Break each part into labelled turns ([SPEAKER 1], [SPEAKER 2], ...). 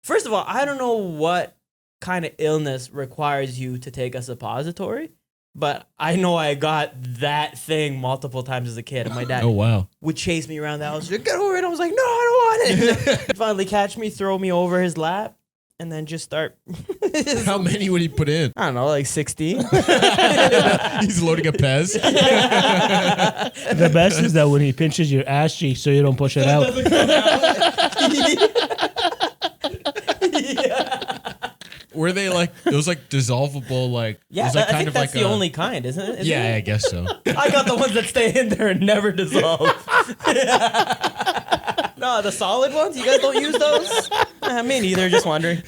[SPEAKER 1] First of all, I don't know what kind of illness requires you to take a suppository, but I know I got that thing multiple times as a kid. And my dad would chase me around the house. Get over it. I was like, no, I don't want it. He'd finally catch me, throw me over his lap, and then just start.
[SPEAKER 2] How many would he put in?
[SPEAKER 1] I don't know, like 16.
[SPEAKER 2] He's loading a Pez.
[SPEAKER 3] The best is that when he pinches your ass cheek so you don't push it out.
[SPEAKER 2] Were they like those like dissolvable like?
[SPEAKER 1] Yeah,
[SPEAKER 2] was that
[SPEAKER 1] I think that's the only kind, isn't it? Isn't it?
[SPEAKER 2] I guess so.
[SPEAKER 1] I got the ones that stay in there and never dissolve. No, the solid ones. You guys don't use those? Me neither. Just wondering.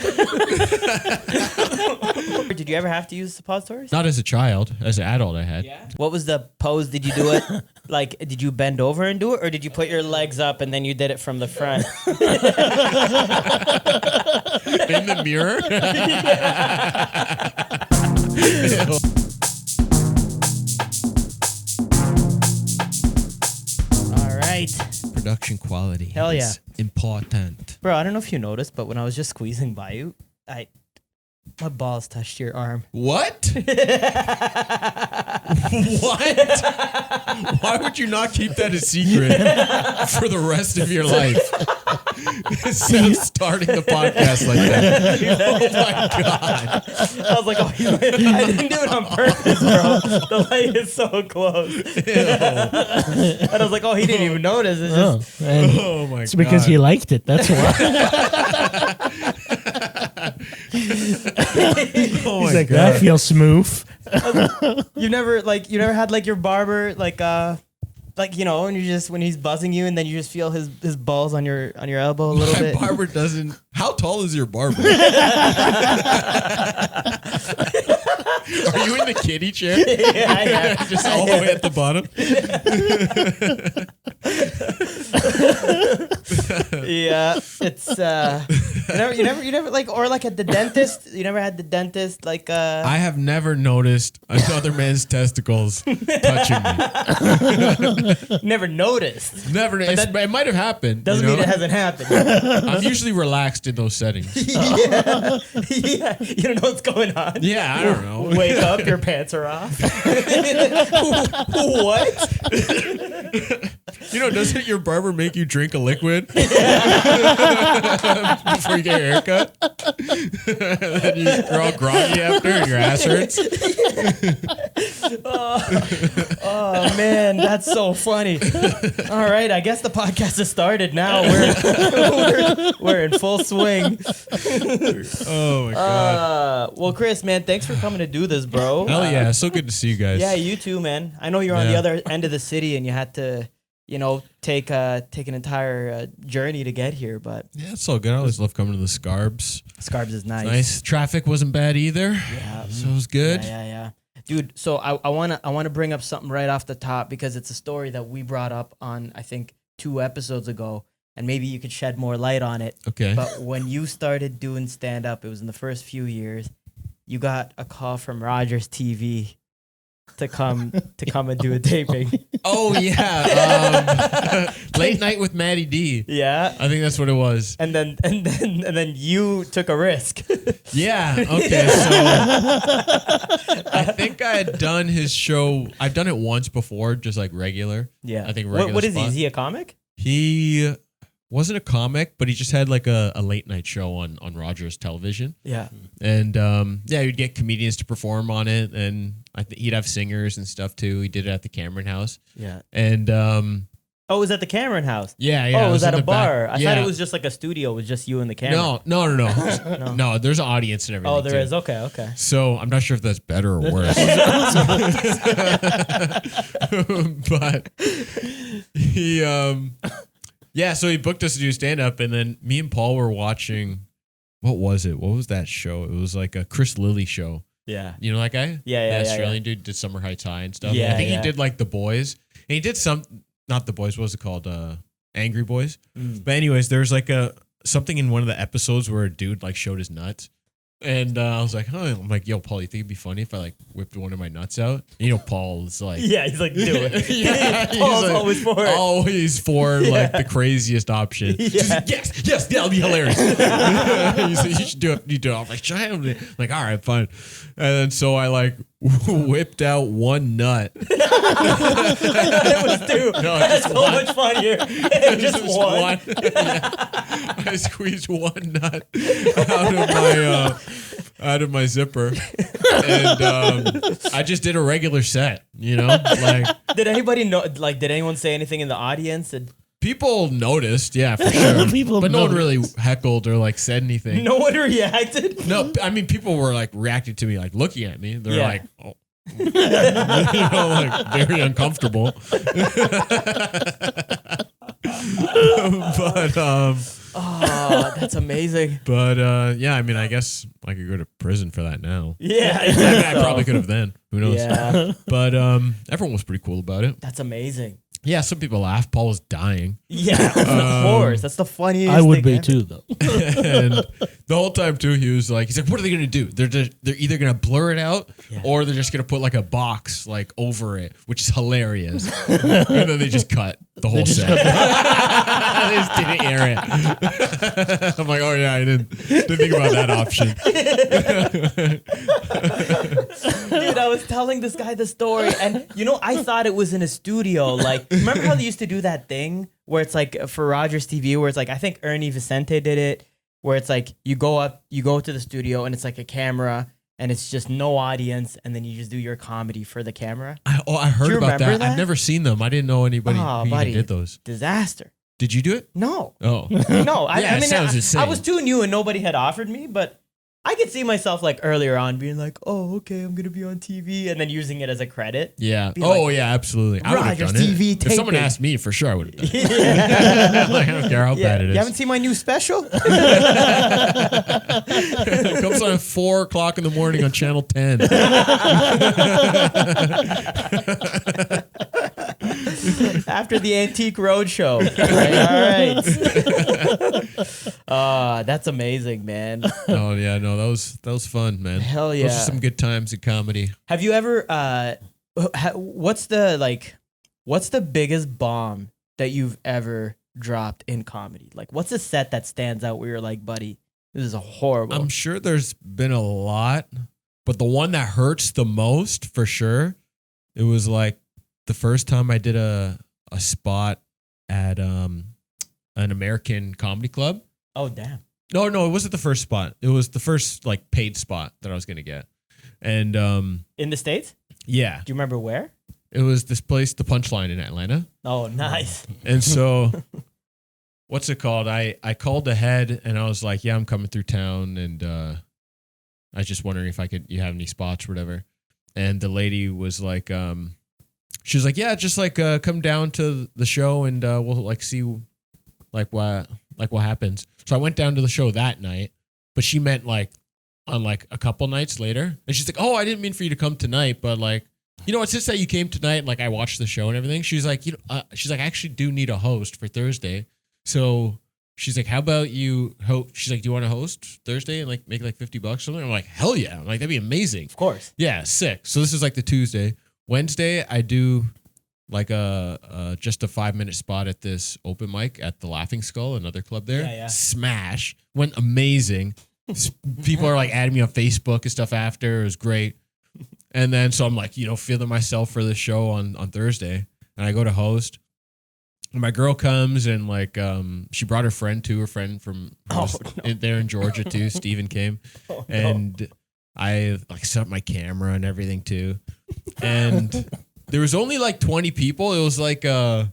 [SPEAKER 1] Did you ever have to use suppositories?
[SPEAKER 2] Not as a child. As an adult, I had.
[SPEAKER 1] Yeah. What was the pose? Did you do it? Like, did you bend over and do it, or did you put your legs up and then you did it from the front?
[SPEAKER 2] In the mirror.
[SPEAKER 1] All right.
[SPEAKER 2] Production quality.
[SPEAKER 1] Hell yeah.
[SPEAKER 2] Is important.
[SPEAKER 1] Bro, I don't know if you noticed, but when I was just squeezing by you, my balls touched your arm.
[SPEAKER 2] What? What? Why would you not keep that a secret for the rest of your life? Instead of starting the podcast like that. Oh my God.
[SPEAKER 1] I was like, I didn't do it on purpose, bro. The light is so close. And I was like, he didn't even notice. It's just,
[SPEAKER 2] Oh my God.
[SPEAKER 3] It's because he liked it. That's why.
[SPEAKER 2] Oh
[SPEAKER 3] He's like, that feels smooth.
[SPEAKER 1] you never had like your barber when he's buzzing you and then you just feel his balls on your elbow a little bit.
[SPEAKER 2] My barber doesn't. How tall is your barber? Are you in the kiddie chair?
[SPEAKER 1] Yeah.
[SPEAKER 2] Just all the way at the bottom.
[SPEAKER 1] Yeah, it's you never like, or like at the dentist. You never had the dentist like.
[SPEAKER 2] I have never noticed another man's testicles touching me.
[SPEAKER 1] Never noticed.
[SPEAKER 2] Never. It might have happened.
[SPEAKER 1] Doesn't mean it hasn't happened.
[SPEAKER 2] I'm usually relaxed in those settings.
[SPEAKER 1] Yeah, you don't know what's going on.
[SPEAKER 2] Yeah, I don't know.
[SPEAKER 1] Wake up, your pants are off. What?
[SPEAKER 2] Doesn't your barber make you drink a liquid before you get your haircut? Then you're all groggy after and your ass hurts.
[SPEAKER 1] Oh man, that's so funny. All right, I guess the podcast has started now. We're in full swing.
[SPEAKER 2] Oh my God.
[SPEAKER 1] Well, Chris, man, thanks for coming to do this, bro.
[SPEAKER 2] Hell yeah, so good to see you guys.
[SPEAKER 1] Yeah, you too, man. I know you're on the other end of the city and you had to, take an entire journey to get here, but
[SPEAKER 2] Yeah, it's all good. I always love coming to the Scarbs.
[SPEAKER 1] Scarbs is nice.
[SPEAKER 2] Nice. Traffic wasn't bad either.
[SPEAKER 1] Yeah.
[SPEAKER 2] So it was good.
[SPEAKER 1] Yeah. Dude, so I wanna bring up something right off the top because it's a story that we brought up on, I think, 2 episodes ago, and maybe you could shed more light on it.
[SPEAKER 2] Okay.
[SPEAKER 1] But when you started doing stand-up, it was in the first few years, you got a call from Rogers TV to come and do a taping.
[SPEAKER 2] Oh yeah. Late Night with Maddie D.
[SPEAKER 1] Yeah.
[SPEAKER 2] I think that's what it was.
[SPEAKER 1] And then you took a risk.
[SPEAKER 2] Yeah. Okay. So I think I had done his show. I've done it once before, just like regular.
[SPEAKER 1] Yeah.
[SPEAKER 2] I think regular.
[SPEAKER 1] What is he?
[SPEAKER 2] spot.
[SPEAKER 1] Is he a comic?
[SPEAKER 2] He wasn't a comic, but he just had like a late night show on Rogers television.
[SPEAKER 1] Yeah.
[SPEAKER 2] And he'd get comedians to perform on it, and I think he'd have singers and stuff too. He did it at the Cameron House.
[SPEAKER 1] Yeah.
[SPEAKER 2] And
[SPEAKER 1] Oh, it was at the Cameron House.
[SPEAKER 2] yeah.
[SPEAKER 1] Oh, it was at
[SPEAKER 2] in
[SPEAKER 1] a
[SPEAKER 2] the
[SPEAKER 1] bar.
[SPEAKER 2] back.
[SPEAKER 1] I thought it was just like a studio with just you and the camera.
[SPEAKER 2] No. No, there's an audience and everything.
[SPEAKER 1] Oh, there
[SPEAKER 2] too.
[SPEAKER 1] is. Okay.
[SPEAKER 2] So I'm not sure if that's better or worse. But he so he booked us to do stand up, and then me and Paul were watching, what was it? What was that show? It was like a Chris Lilly show.
[SPEAKER 1] Yeah.
[SPEAKER 2] You know that guy?
[SPEAKER 1] Yeah.
[SPEAKER 2] The Australian dude did Summer Heights High and stuff.
[SPEAKER 1] Yeah,
[SPEAKER 2] I think
[SPEAKER 1] yeah.
[SPEAKER 2] he did like The Boys. And he did not The Boys, what was it called? Angry Boys. But anyways, there's like something in one of the episodes where a dude like showed his nuts. And I was like, I'm like, yo, Paul, you think it'd be funny if I like whipped one of my nuts out? And, you know, Paul's like,
[SPEAKER 1] Yeah, he's like, do it.
[SPEAKER 2] yeah,
[SPEAKER 1] Paul's
[SPEAKER 2] like,
[SPEAKER 1] always for it.
[SPEAKER 2] Always for like the craziest option.
[SPEAKER 1] Yeah.
[SPEAKER 2] She's like, yes, that'll be hilarious. He's like, you should do it. You do it. I'm like, try it. I'm like, all right, fine. And then so I like whipped out one nut.
[SPEAKER 1] It was two.
[SPEAKER 2] No,
[SPEAKER 1] That's
[SPEAKER 2] just
[SPEAKER 1] so
[SPEAKER 2] one.
[SPEAKER 1] much funnier. Just one.
[SPEAKER 2] Yeah. I squeezed one nut out of my zipper, and I just did a regular set. You know, like
[SPEAKER 1] Did anybody know? Like, did anyone say anything in the audience? And
[SPEAKER 2] people noticed, yeah, for sure.
[SPEAKER 3] People
[SPEAKER 2] but no one
[SPEAKER 3] noticed.
[SPEAKER 2] really heckled or like said anything.
[SPEAKER 1] no one reacted.
[SPEAKER 2] No, I mean people were like reacting to me, like looking at me. They're
[SPEAKER 1] Yeah.
[SPEAKER 2] like, oh. You know, like very uncomfortable. But
[SPEAKER 1] Oh, that's amazing.
[SPEAKER 2] yeah, I mean, I guess I could go to prison for that now.
[SPEAKER 1] Yeah,
[SPEAKER 2] I mean, I probably could have then. Who knows?
[SPEAKER 1] Yeah,
[SPEAKER 2] But everyone was pretty cool about it.
[SPEAKER 1] that's amazing.
[SPEAKER 2] Yeah, some people laughed. Paul was dying.
[SPEAKER 1] Yeah, of course. That's the funniest.
[SPEAKER 3] I would
[SPEAKER 1] thing
[SPEAKER 3] be
[SPEAKER 1] ever.
[SPEAKER 3] too, though.
[SPEAKER 2] And the whole time too, he's like, what are they gonna do? They're either gonna blur it out
[SPEAKER 1] Yeah.
[SPEAKER 2] or they're just gonna put like a box like over it, which is hilarious. And then they just cut the whole set. They just didn't air it. I'm like, oh yeah, I didn't think about that option.
[SPEAKER 1] Dude, I was telling this guy the story, and I thought it was in a studio. Like, remember how they used to do that thing where it's like for Rogers TV, where it's like I think Ernie Vicente did it, where it's like you go to the studio, and it's like a camera, and it's just no audience, and then you just do your comedy for the camera.
[SPEAKER 2] I heard
[SPEAKER 1] Do you
[SPEAKER 2] about
[SPEAKER 1] remember
[SPEAKER 2] that. I've
[SPEAKER 1] that?
[SPEAKER 2] never seen them. I didn't know anybody
[SPEAKER 1] Oh,
[SPEAKER 2] who
[SPEAKER 1] buddy.
[SPEAKER 2] even did those.
[SPEAKER 1] Disaster.
[SPEAKER 2] Did you do it?
[SPEAKER 1] No,
[SPEAKER 2] Oh.
[SPEAKER 1] no. I
[SPEAKER 2] Yeah, it
[SPEAKER 1] mean,
[SPEAKER 2] sounds insane.
[SPEAKER 1] I was too new, and nobody had offered me, but I could see myself like earlier on being like, oh, okay, I'm gonna be on TV, and then using it as a credit.
[SPEAKER 2] Yeah.
[SPEAKER 1] Be
[SPEAKER 2] Oh,
[SPEAKER 1] like,
[SPEAKER 2] yeah, absolutely. I would have
[SPEAKER 1] Rogers
[SPEAKER 2] done
[SPEAKER 1] TV
[SPEAKER 2] it. If someone
[SPEAKER 1] taping.
[SPEAKER 2] asked me, for sure, I would have done it.
[SPEAKER 1] Yeah.
[SPEAKER 2] Like, I don't care how bad it
[SPEAKER 1] You
[SPEAKER 2] is.
[SPEAKER 1] haven't seen my new special?
[SPEAKER 2] It comes on at 4 o'clock in the morning on Channel 10.
[SPEAKER 1] After the Antique Roadshow. All right. That's amazing, man.
[SPEAKER 2] Oh yeah, no, that was fun, man.
[SPEAKER 1] Hell
[SPEAKER 2] Those
[SPEAKER 1] yeah.
[SPEAKER 2] are some good times in comedy.
[SPEAKER 1] Have you ever what's the biggest bomb that you've ever dropped in comedy? Like, what's a set that stands out where you're like, buddy, this is a horrible.
[SPEAKER 2] I'm sure there's been a lot, but the one that hurts the most for sure, it was like the first time I did a spot at an American comedy club.
[SPEAKER 1] Oh, damn.
[SPEAKER 2] No, it wasn't the first spot. It was the first like paid spot that I was gonna get. And
[SPEAKER 1] In the States?
[SPEAKER 2] yeah,
[SPEAKER 1] Do you remember where?
[SPEAKER 2] it was this place, the Punchline in Atlanta.
[SPEAKER 1] Oh, nice.
[SPEAKER 2] And so, what's it called? I called ahead and I was like, yeah, I'm coming through town, and I was just wondering if you have any spots or whatever. And the lady was like, she was like, yeah, just like come down to the show and we'll like see what happens. So I went down to the show that night, but she meant like on like a couple nights later. And she's like, oh, I didn't mean for you to come tonight, but like, it's just that you came tonight and like I watched the show and everything. She's like, I actually do need a host for Thursday. So she's like, how about you she's like, do you want to host Thursday and like make like $50 or something? I'm like, hell yeah. I'm like, that'd be amazing.
[SPEAKER 1] Of course.
[SPEAKER 2] Yeah, sick. So this is like the Tuesday. Wednesday, I do like just a 5-minute spot at this open mic at the Laughing Skull, another club there.
[SPEAKER 1] Yeah.
[SPEAKER 2] Smash. Went amazing. People are like adding me on Facebook and stuff after. It was great. And then so I'm like, feeling myself for this show on Thursday. And I go to host. And my girl comes and like she brought her friend from there in Georgia too. Steven came.
[SPEAKER 1] Oh, no.
[SPEAKER 2] And I like set up my camera and everything too. And there was only like 20 people. It was like a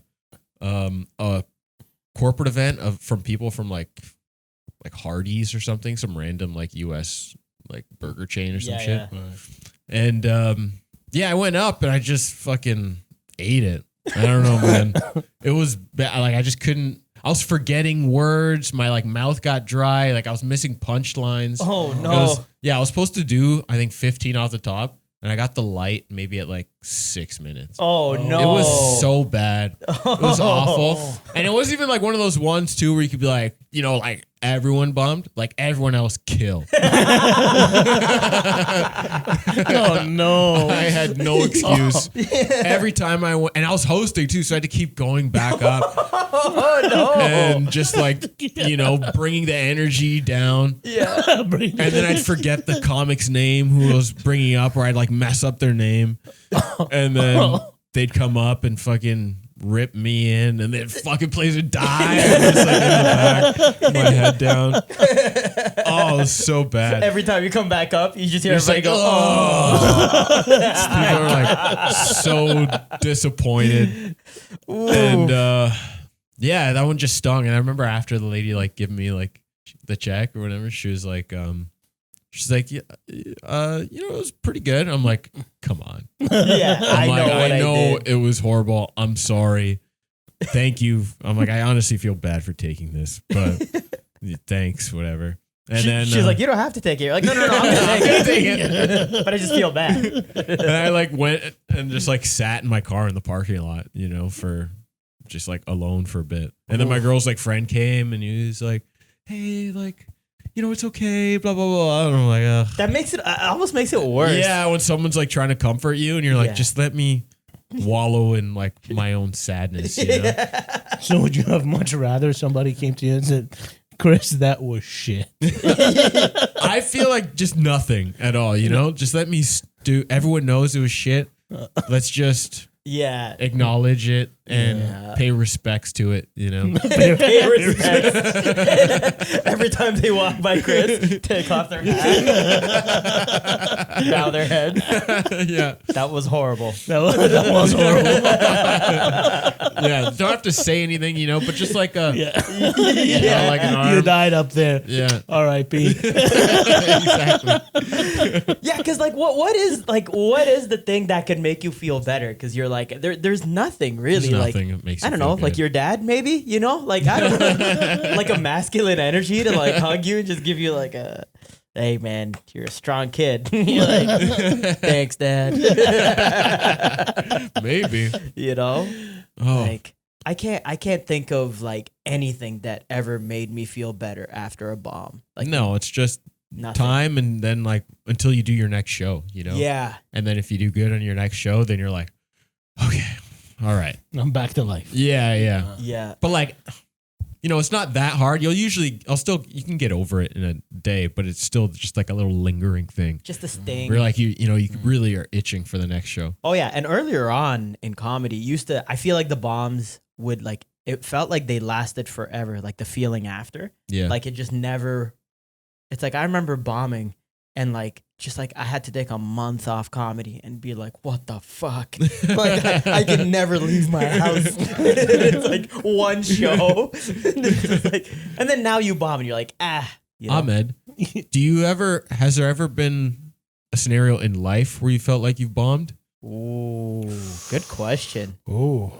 [SPEAKER 2] corporate event from people from like Hardee's or something, some random like US like burger chain or some shit.
[SPEAKER 1] Yeah.
[SPEAKER 2] And I went up and I just fucking ate it. I don't know, man. It was bad. Like I just couldn't. I was forgetting words. My like mouth got dry. Like I was missing punchlines.
[SPEAKER 1] Oh, no.
[SPEAKER 2] I was supposed to do, I think 15 off the top. And I got the light maybe at like 6 minutes.
[SPEAKER 1] Oh, no.
[SPEAKER 2] It was so bad. It was awful. And it wasn't even like one of those ones too where you could be like, everyone bombed, like everyone else killed.
[SPEAKER 3] Oh no!
[SPEAKER 2] I had no excuse. Every time I went, and I was hosting too, so I had to keep going back up.
[SPEAKER 1] Oh no!
[SPEAKER 2] And just like, bringing the energy down.
[SPEAKER 1] Yeah.
[SPEAKER 2] And then I'd forget the comic's name who I was bringing up, or I'd like mess up their name. And then they'd come up and fucking rip me in, and then fucking place would die. I'm just like in the back, my head down. Oh, it was so bad.
[SPEAKER 1] Every time you come back up, you just hear
[SPEAKER 2] It's
[SPEAKER 1] everybody
[SPEAKER 2] like,
[SPEAKER 1] go, oh.
[SPEAKER 2] People are like so disappointed.
[SPEAKER 1] Ooh.
[SPEAKER 2] And yeah, that one just stung. And I remember after the lady like giving me like the check or whatever, she was like, yeah, it was pretty good. I'm like, come on.
[SPEAKER 1] Yeah,
[SPEAKER 2] I know it was horrible. I'm sorry. Thank you. I'm like, I honestly feel bad for taking this, but thanks, whatever. And then
[SPEAKER 1] she's like, you don't have to take it. You're like, no, I'm gonna take it. But I just feel bad.
[SPEAKER 2] And I like went and just like sat in my car in the parking lot, for just like alone for a bit. And then my girl's like friend came and he was like, hey, like, it's okay, blah, blah, blah. And I'm like,
[SPEAKER 1] that makes it, almost makes it worse.
[SPEAKER 2] Yeah, when someone's like trying to comfort you and you're like, just let me wallow in like my own sadness,
[SPEAKER 3] So would you have much rather somebody came to you and said, Chris, that was shit?
[SPEAKER 2] I feel like just nothing at all, Just let me everyone knows it was shit. Let's just acknowledge it and pay respects to it,
[SPEAKER 1] Pay respects. Every time they walk by Chris, take off their hat, bow their head.
[SPEAKER 2] Yeah,
[SPEAKER 1] that was horrible.
[SPEAKER 3] That was horrible.
[SPEAKER 2] Yeah, don't have to say anything, but just like like an arm.
[SPEAKER 3] You died up there.
[SPEAKER 2] Yeah.
[SPEAKER 3] R.I.P.
[SPEAKER 2] Exactly.
[SPEAKER 1] Yeah, because like what is the thing that could make you feel better? Because you're like there's nothing really.
[SPEAKER 2] There's nothing that makes you
[SPEAKER 1] I don't
[SPEAKER 2] feel
[SPEAKER 1] know,
[SPEAKER 2] good.
[SPEAKER 1] like your dad maybe, like I don't know, like a masculine energy to like hug you and just give you like a, hey man, you're a strong kid. You're like, thanks, Dad.
[SPEAKER 2] Maybe.
[SPEAKER 1] Like I can't think of like anything that ever made me feel better after a bomb. Like
[SPEAKER 2] no, it's just
[SPEAKER 1] nothing.
[SPEAKER 2] time, and then like until you do your next show,
[SPEAKER 1] Yeah.
[SPEAKER 2] And then if you do good on your next show, then you're like, okay, all right,
[SPEAKER 3] I'm back to life.
[SPEAKER 2] Yeah.
[SPEAKER 1] Yeah.
[SPEAKER 2] But like, it's not that hard. You can get over it in a day, but it's still just like a little lingering thing.
[SPEAKER 1] Just a sting.
[SPEAKER 2] Where like you really are itching for the next show.
[SPEAKER 1] Oh yeah, and earlier on in comedy, I feel like the bombs would like, it felt like they lasted forever, like the feeling after.
[SPEAKER 2] Yeah.
[SPEAKER 1] Like it just never, it's like I remember bombing and like, just like I had to take a month off comedy and be like, what the fuck? Like I can never leave my house. It's like one show. And then now you bomb and you're like,
[SPEAKER 2] Ahmed, has there ever been a scenario in life where you felt like you've bombed?
[SPEAKER 1] Ooh, good question.
[SPEAKER 3] Ooh.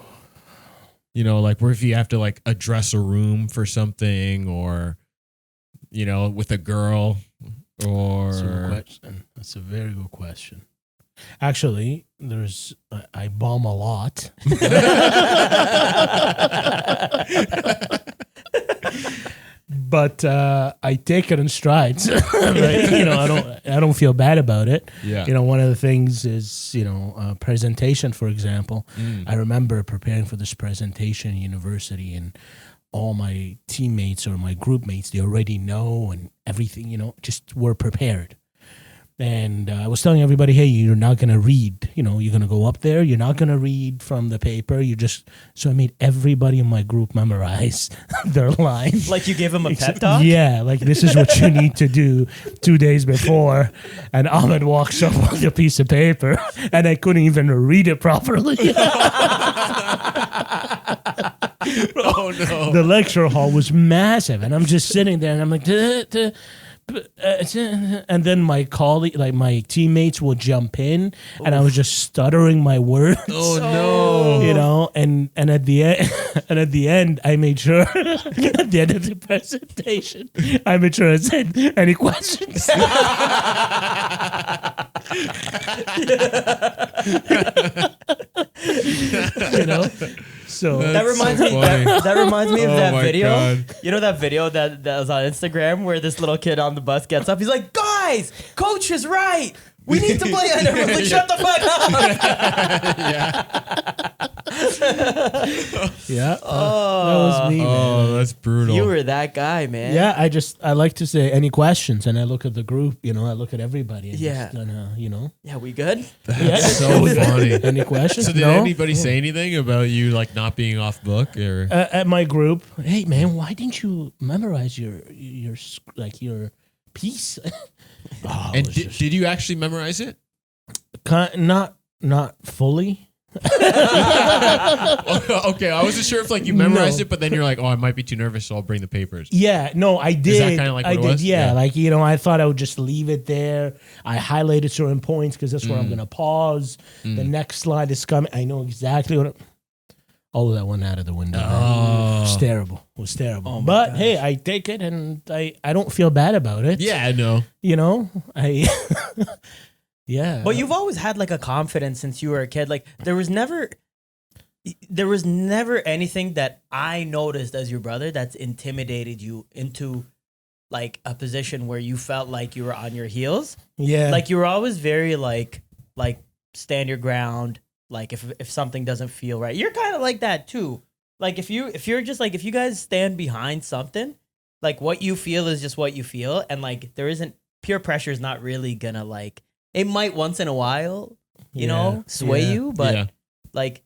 [SPEAKER 2] Like where if you have to like address a room for something, or, with a girl, or
[SPEAKER 3] That's a good question. That's a very good question. Actually, I bomb a lot. But I take it in strides. I don't feel bad about it.
[SPEAKER 2] Yeah.
[SPEAKER 3] One of the things is, presentation, for example. I remember preparing for this presentation in university, and all my teammates or my group mates, they already know and everything, just were prepared. And I was telling everybody, hey, you're not going to read, you're going to go up there. You're not going to read from the paper. So I made everybody in my group memorize their lines.
[SPEAKER 1] Like you gave them a pep talk?
[SPEAKER 3] Yeah, like this is what you need to do 2 days before. And Ahmed walks up with a piece of paper and I couldn't even read it properly.
[SPEAKER 2] Oh no.
[SPEAKER 3] The lecture hall was massive, and I'm just sitting there and I'm like, and then my colleague, like my teammates would jump in, and I was just stuttering my words.
[SPEAKER 2] Oh no.
[SPEAKER 3] And at the end, I made sure at the end of the presentation, I made sure I said, any questions? So
[SPEAKER 1] that reminds
[SPEAKER 2] so
[SPEAKER 1] me.
[SPEAKER 2] funny.
[SPEAKER 1] That reminds me of
[SPEAKER 2] Oh
[SPEAKER 1] that
[SPEAKER 2] my
[SPEAKER 1] video.
[SPEAKER 2] God.
[SPEAKER 1] You know that video that was on Instagram where this little kid on the bus gets up. He's like, "Guys, coach is right. We need to play." And everyone's like, "Shut the fuck up."
[SPEAKER 3] yeah, that was me. Man.
[SPEAKER 2] Oh, that's brutal.
[SPEAKER 1] You were that guy, man.
[SPEAKER 3] Yeah, I like to say any questions, and I look at the group. I look at everybody. And
[SPEAKER 1] Yeah.
[SPEAKER 3] just kinda,
[SPEAKER 1] Yeah, we good?
[SPEAKER 2] That's so funny.
[SPEAKER 3] Any questions?
[SPEAKER 2] So did
[SPEAKER 3] No?
[SPEAKER 2] anybody say anything about you like not being off book or?
[SPEAKER 3] At my group? Hey, man, why didn't you memorize your piece?
[SPEAKER 2] And did you actually memorize it?
[SPEAKER 3] Not fully.
[SPEAKER 2] Okay, I wasn't sure if like you memorized
[SPEAKER 3] No.
[SPEAKER 2] it, but then you're like, oh, I might be too nervous, so I'll bring the papers.
[SPEAKER 3] Yeah, no, I did.
[SPEAKER 2] that kinda like what
[SPEAKER 3] I
[SPEAKER 2] it
[SPEAKER 3] did,
[SPEAKER 2] was?
[SPEAKER 3] yeah.
[SPEAKER 2] Yeah.
[SPEAKER 3] Like, I thought I would just leave it there. I highlighted certain points because that's where I'm going to pause. The next slide is coming. I know exactly what all of that went out of the window. Man. It was terrible. It was terrible.
[SPEAKER 1] Oh my
[SPEAKER 3] but
[SPEAKER 1] gosh.
[SPEAKER 3] hey, I take it and I don't feel bad about it.
[SPEAKER 2] Yeah, I know.
[SPEAKER 3] Yeah.
[SPEAKER 1] But you've always had like a confidence since you were a kid. Like there was never anything that I noticed as your brother that's intimidated you into like a position where you felt like you were on your heels.
[SPEAKER 3] Yeah.
[SPEAKER 1] Like you were always very like stand your ground. Like if something doesn't feel right, you're kind of like that too. Like if you guys stand behind something, like what you feel is just what you feel, and like there isn't peer pressure is not really gonna like it might once in a while, sway you, but
[SPEAKER 2] Yeah.
[SPEAKER 1] like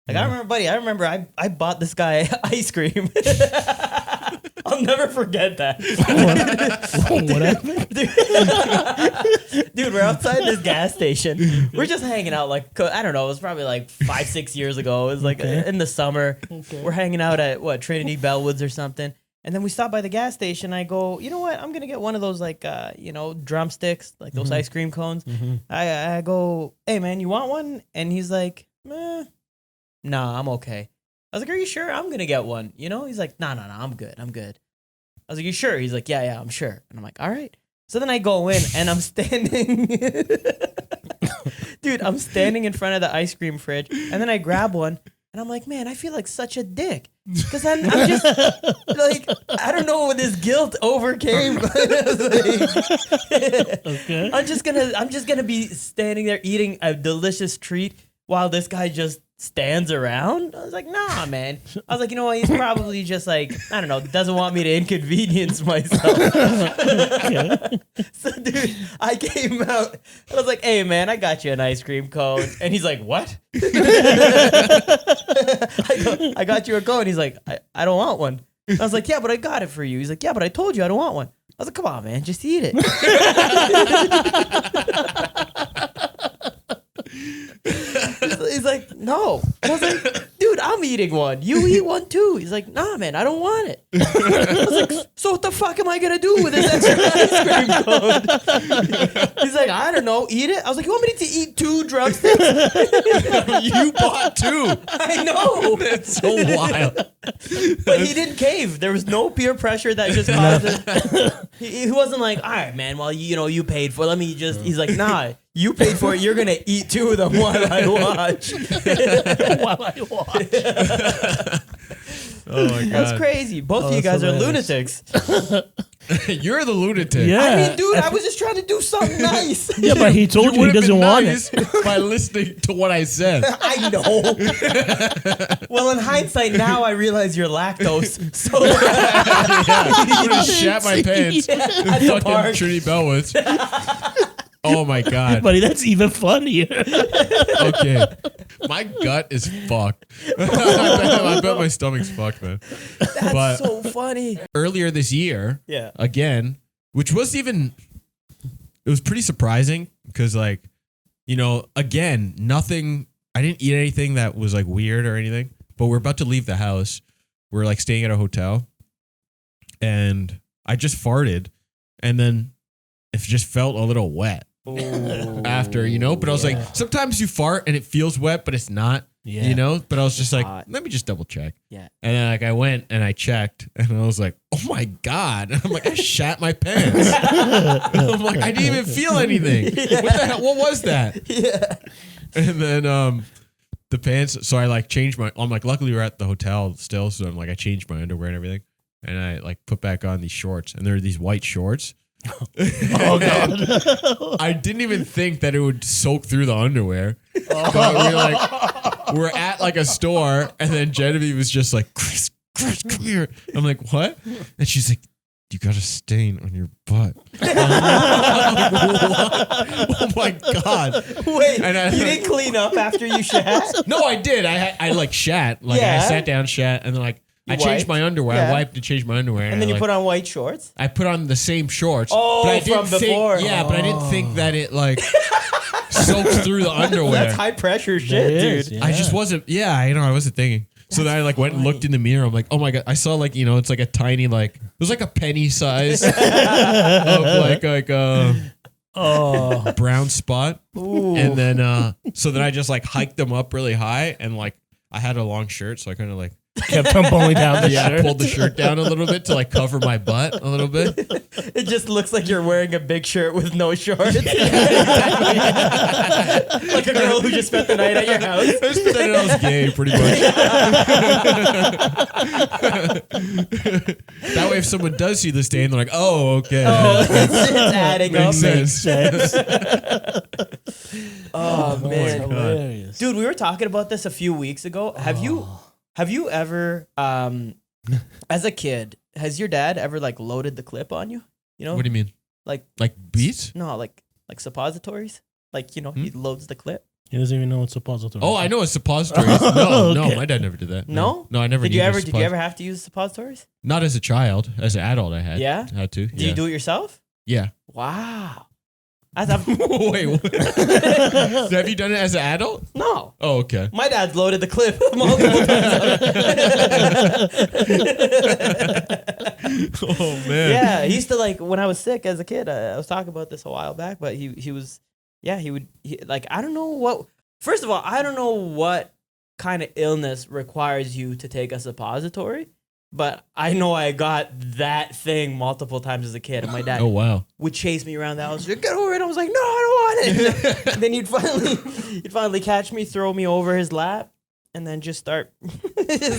[SPEAKER 1] I remember, buddy. I remember I bought this guy ice cream. I'll never forget that.
[SPEAKER 3] What happened?
[SPEAKER 1] Dude, we're outside this gas station. We're just hanging out like, I don't know, it was probably like 5-6 years ago. It was like in the summer.
[SPEAKER 3] Okay.
[SPEAKER 1] We're hanging out at Trinity Bellwoods or something. And then we stop by the gas station. I go, you know what? I'm going to get one of those like, drumsticks, like those ice cream cones. I go, hey man, you want one? And he's like, nah, I'm okay. I was like, are you sure? I'm going to get one. He's like, no, I'm good. I was like, you sure? He's like, yeah, I'm sure. And I'm like, all right. So then I go in and I'm standing. Dude, I'm standing in front of the ice cream fridge. And then I grab one and I'm like, man, I feel like such a dick. Because I'm just like, I don't know what this guilt overcame.
[SPEAKER 3] Okay.
[SPEAKER 1] I'm just gonna be standing there eating a delicious treat while this guy just stands around. I was like, nah, man. I was like, you know what? He's probably just like, I don't know, doesn't want me to inconvenience myself. So, dude, I came out and I was like, hey, man, I got you an ice cream cone. And he's like, what? I got you a cone. He's like, I don't want one. I was like, yeah, but I got it for you. He's like, yeah, but I told you I don't want one. I was like, come on, man, just eat it. He's like, no. And I was like, dude, I'm eating one. You eat one too. He's like, nah, man, I don't want it. I was like, so what the fuck am I going to do with this extra ice cream cone? He's like, I don't know, eat it. I was like, you want me to eat 2 drumsticks?
[SPEAKER 2] You bought 2.
[SPEAKER 1] I know.
[SPEAKER 2] That's so wild.
[SPEAKER 1] But he didn't cave. There was no peer pressure that just caused it. He wasn't like, all right, man, well, you paid for it. Let me just, he's like, nah, you paid for it. You're going to eat 2 of them while I watch.
[SPEAKER 2] Oh my god,
[SPEAKER 1] That's crazy. Both of you guys are
[SPEAKER 3] hilarious.
[SPEAKER 1] lunatics.
[SPEAKER 2] You're the lunatic.
[SPEAKER 3] Yeah.
[SPEAKER 1] I mean, dude, I was just trying to do something nice.
[SPEAKER 3] Yeah, but he told you he
[SPEAKER 2] would've
[SPEAKER 3] doesn't
[SPEAKER 2] been
[SPEAKER 3] want
[SPEAKER 2] nice
[SPEAKER 3] it.
[SPEAKER 2] by listening to what I said.
[SPEAKER 1] I know. Well, in hindsight, now I realize you're lactose. So
[SPEAKER 2] Yeah, I would have shat my pants.
[SPEAKER 1] at the
[SPEAKER 2] Fucking
[SPEAKER 1] park.
[SPEAKER 2] Trinity Bellwoods. Oh my god.
[SPEAKER 3] Buddy, that's even funnier.
[SPEAKER 2] Okay. My gut is fucked. I bet my stomach's fucked, man.
[SPEAKER 1] That's
[SPEAKER 2] But-
[SPEAKER 1] so funny.
[SPEAKER 2] Earlier this year,
[SPEAKER 1] Yeah.
[SPEAKER 2] again, which was even, it was pretty surprising because like, again, nothing, I didn't eat anything that was like weird or anything, but we're about to leave the house. We're like staying at a hotel and I just farted and then it just felt a little wet. After, but I was like, sometimes you fart and it feels wet, but it's not, but I was just like,
[SPEAKER 1] hot.
[SPEAKER 2] let me just double check.
[SPEAKER 1] Yeah.
[SPEAKER 2] And then like I went and I checked and I was like, oh my God. And I'm like, I shat my pants. I'm like, I didn't even feel anything. What the hell? What was that?
[SPEAKER 1] Yeah.
[SPEAKER 2] And then, the pants. So I like changed I'm like, luckily we're at the hotel still. So I'm like, I changed my underwear and everything. And I like put back on these shorts, and they're these white shorts. Oh God! I didn't even think that it would soak through the underwear. But we're at like a store, and then Genevieve was just like, Chris, come here. I'm like, what? And she's like, you got a stain on your butt. I'm like, what? Oh my God.
[SPEAKER 1] Wait, you didn't clean up after you shat?
[SPEAKER 2] No, I did. I like shat. Like I sat down, shat, and then like I changed my underwear. I wiped and changed my underwear.
[SPEAKER 1] And then you
[SPEAKER 2] like,
[SPEAKER 1] put on white shorts?
[SPEAKER 2] I put on the same shorts.
[SPEAKER 1] Oh,
[SPEAKER 2] but I
[SPEAKER 1] from before.
[SPEAKER 2] But I didn't think that it like soaks through the underwear.
[SPEAKER 1] That's high pressure shit, dude.
[SPEAKER 2] Yeah. I just wasn't. Yeah, I wasn't thinking. So then I like went and looked in the mirror. I'm like, oh my God. I saw like, it's like a tiny, like, it was like a penny size of like a brown spot. Ooh. And then, so then I just like hiked them up really high, and like I had a long shirt. So I kind of like
[SPEAKER 3] kept pulling down the shirt.
[SPEAKER 2] Pulled the shirt down a little bit to like cover my butt a little bit.
[SPEAKER 1] It just looks like you're wearing a big shirt with no shorts. Like a girl who just spent the night at your house.
[SPEAKER 2] I just pretended I was gay, pretty much. That way, if someone does see the stain, they're like, "Oh, okay."
[SPEAKER 1] Oh, it's adding up.
[SPEAKER 3] Makes sense.
[SPEAKER 1] Oh man,
[SPEAKER 3] hilarious.
[SPEAKER 1] Dude, we were talking about this a few weeks ago. Have you ever, as a kid, has your dad ever like loaded the clip on you? You know?
[SPEAKER 2] What do you mean?
[SPEAKER 1] Like
[SPEAKER 2] beats?
[SPEAKER 1] No, like suppositories. Like, he loads the clip.
[SPEAKER 3] He doesn't even know what suppositories.
[SPEAKER 2] Oh, I know what suppositories. No, my dad never did that.
[SPEAKER 1] No,
[SPEAKER 2] I never.
[SPEAKER 1] Did you ever have to use suppositories?
[SPEAKER 2] Not as a child. As an adult, I had.
[SPEAKER 1] Yeah,
[SPEAKER 2] had to.
[SPEAKER 1] Did you do it yourself?
[SPEAKER 2] Yeah.
[SPEAKER 1] Wow.
[SPEAKER 2] Wait, have you done it as an adult?
[SPEAKER 1] No.
[SPEAKER 2] Oh, okay.
[SPEAKER 1] My dad's loaded the clip multiple times.
[SPEAKER 2] Oh man.
[SPEAKER 1] Yeah, he used to like when I was sick as a kid. I was talking about this a while back, but he would I don't know what. First of all, I don't know what kind of illness requires you to take a suppository. But I know I got that thing multiple times as a kid, and my dad would chase me around the house. Get over it! I was like, no, I don't want it. And then he'd finally catch me, throw me over his lap, and then just start.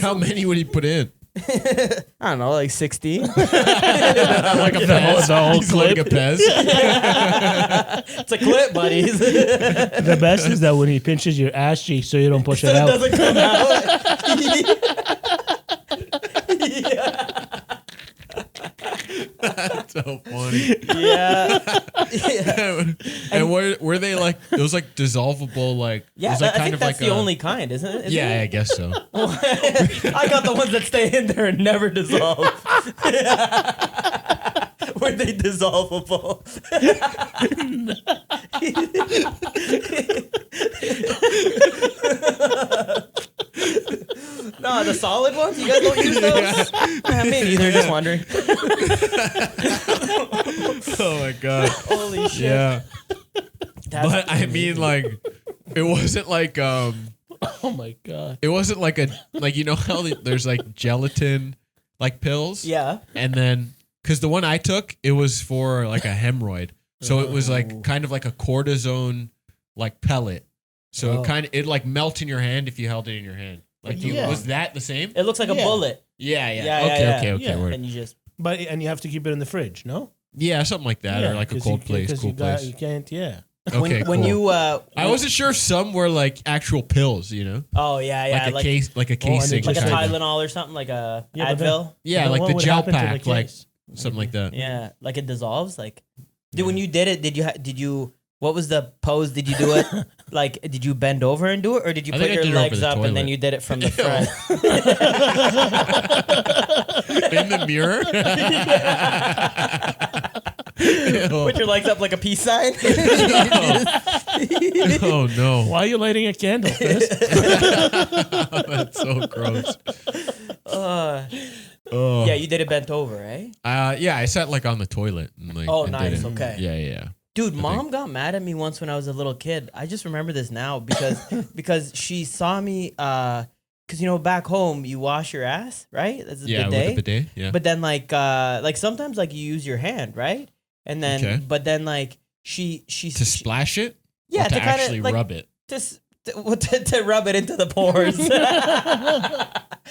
[SPEAKER 2] How many would he put in?
[SPEAKER 1] I don't know, like 16.
[SPEAKER 2] Like a Pez.
[SPEAKER 3] The whole clip.
[SPEAKER 2] Like a Pez.
[SPEAKER 1] It's a clip, buddies.
[SPEAKER 3] The best is that when he pinches your ass cheek so you don't push it out.
[SPEAKER 1] It doesn't come out. Yeah.
[SPEAKER 2] That's so funny.
[SPEAKER 1] Yeah.
[SPEAKER 2] And were they like, it was like dissolvable, like,
[SPEAKER 1] yeah,
[SPEAKER 2] it was like
[SPEAKER 1] I think that's the only kind, isn't it?
[SPEAKER 2] Yeah, I guess so.
[SPEAKER 1] I got the ones that stay in there and never dissolve. Were they dissolvable? No, the solid ones? You guys don't use those? Yeah. Me neither, just wondering.
[SPEAKER 2] Oh my God.
[SPEAKER 1] Holy shit.
[SPEAKER 2] Yeah.
[SPEAKER 1] That's
[SPEAKER 2] but I mean, like, it wasn't like,
[SPEAKER 3] oh my God.
[SPEAKER 2] it wasn't like how there's like gelatin, like pills?
[SPEAKER 1] Yeah.
[SPEAKER 2] And then, because the one I took, it was for like a hemorrhoid. So it was like kind of like a cortisone, like pellet. So it like melt in your hand if you held it in your hand. Like, was that the same?
[SPEAKER 1] It looks like a bullet.
[SPEAKER 2] Yeah.
[SPEAKER 1] Yeah.
[SPEAKER 2] Okay. Word.
[SPEAKER 1] And you just.
[SPEAKER 3] And you have to keep it in the fridge, no?
[SPEAKER 2] Yeah, something like that, or like a cool place.
[SPEAKER 3] You can't, yeah.
[SPEAKER 2] Okay,
[SPEAKER 1] when
[SPEAKER 2] cool.
[SPEAKER 1] you
[SPEAKER 2] I wasn't sure if some were like actual pills,
[SPEAKER 1] Oh yeah,
[SPEAKER 2] like a case, like a casing,
[SPEAKER 1] like a Tylenol or something, like a Advil.
[SPEAKER 2] Yeah, like the gel pack, like something like that.
[SPEAKER 1] Yeah, like it dissolves. Like, when you did it, did you? What was the pose? Did you do it? Like, did you bend over and do it, or did you put your legs up and then you did it from the front?
[SPEAKER 2] In the mirror.
[SPEAKER 1] Put your legs up like a peace sign.
[SPEAKER 2] Oh no!
[SPEAKER 3] Why are you lighting a candle, Chris?
[SPEAKER 2] That's so gross.
[SPEAKER 1] Yeah, you did it bent over, right?
[SPEAKER 2] Yeah, I sat like on the toilet. And, like,
[SPEAKER 1] oh, nice. Okay.
[SPEAKER 2] Yeah.
[SPEAKER 1] Dude, Mom got mad at me once when I was a little kid. I just remember this now because she saw me. Because back home you wash your ass, right? That's a bidet.
[SPEAKER 2] With the bidet. Yeah.
[SPEAKER 1] But then like sometimes like you use your hand, right? And then but then like she
[SPEAKER 2] to splash it.
[SPEAKER 1] Yeah,
[SPEAKER 2] or to
[SPEAKER 1] kind of
[SPEAKER 2] actually
[SPEAKER 1] like,
[SPEAKER 2] rub it.
[SPEAKER 1] To to rub it into the pores.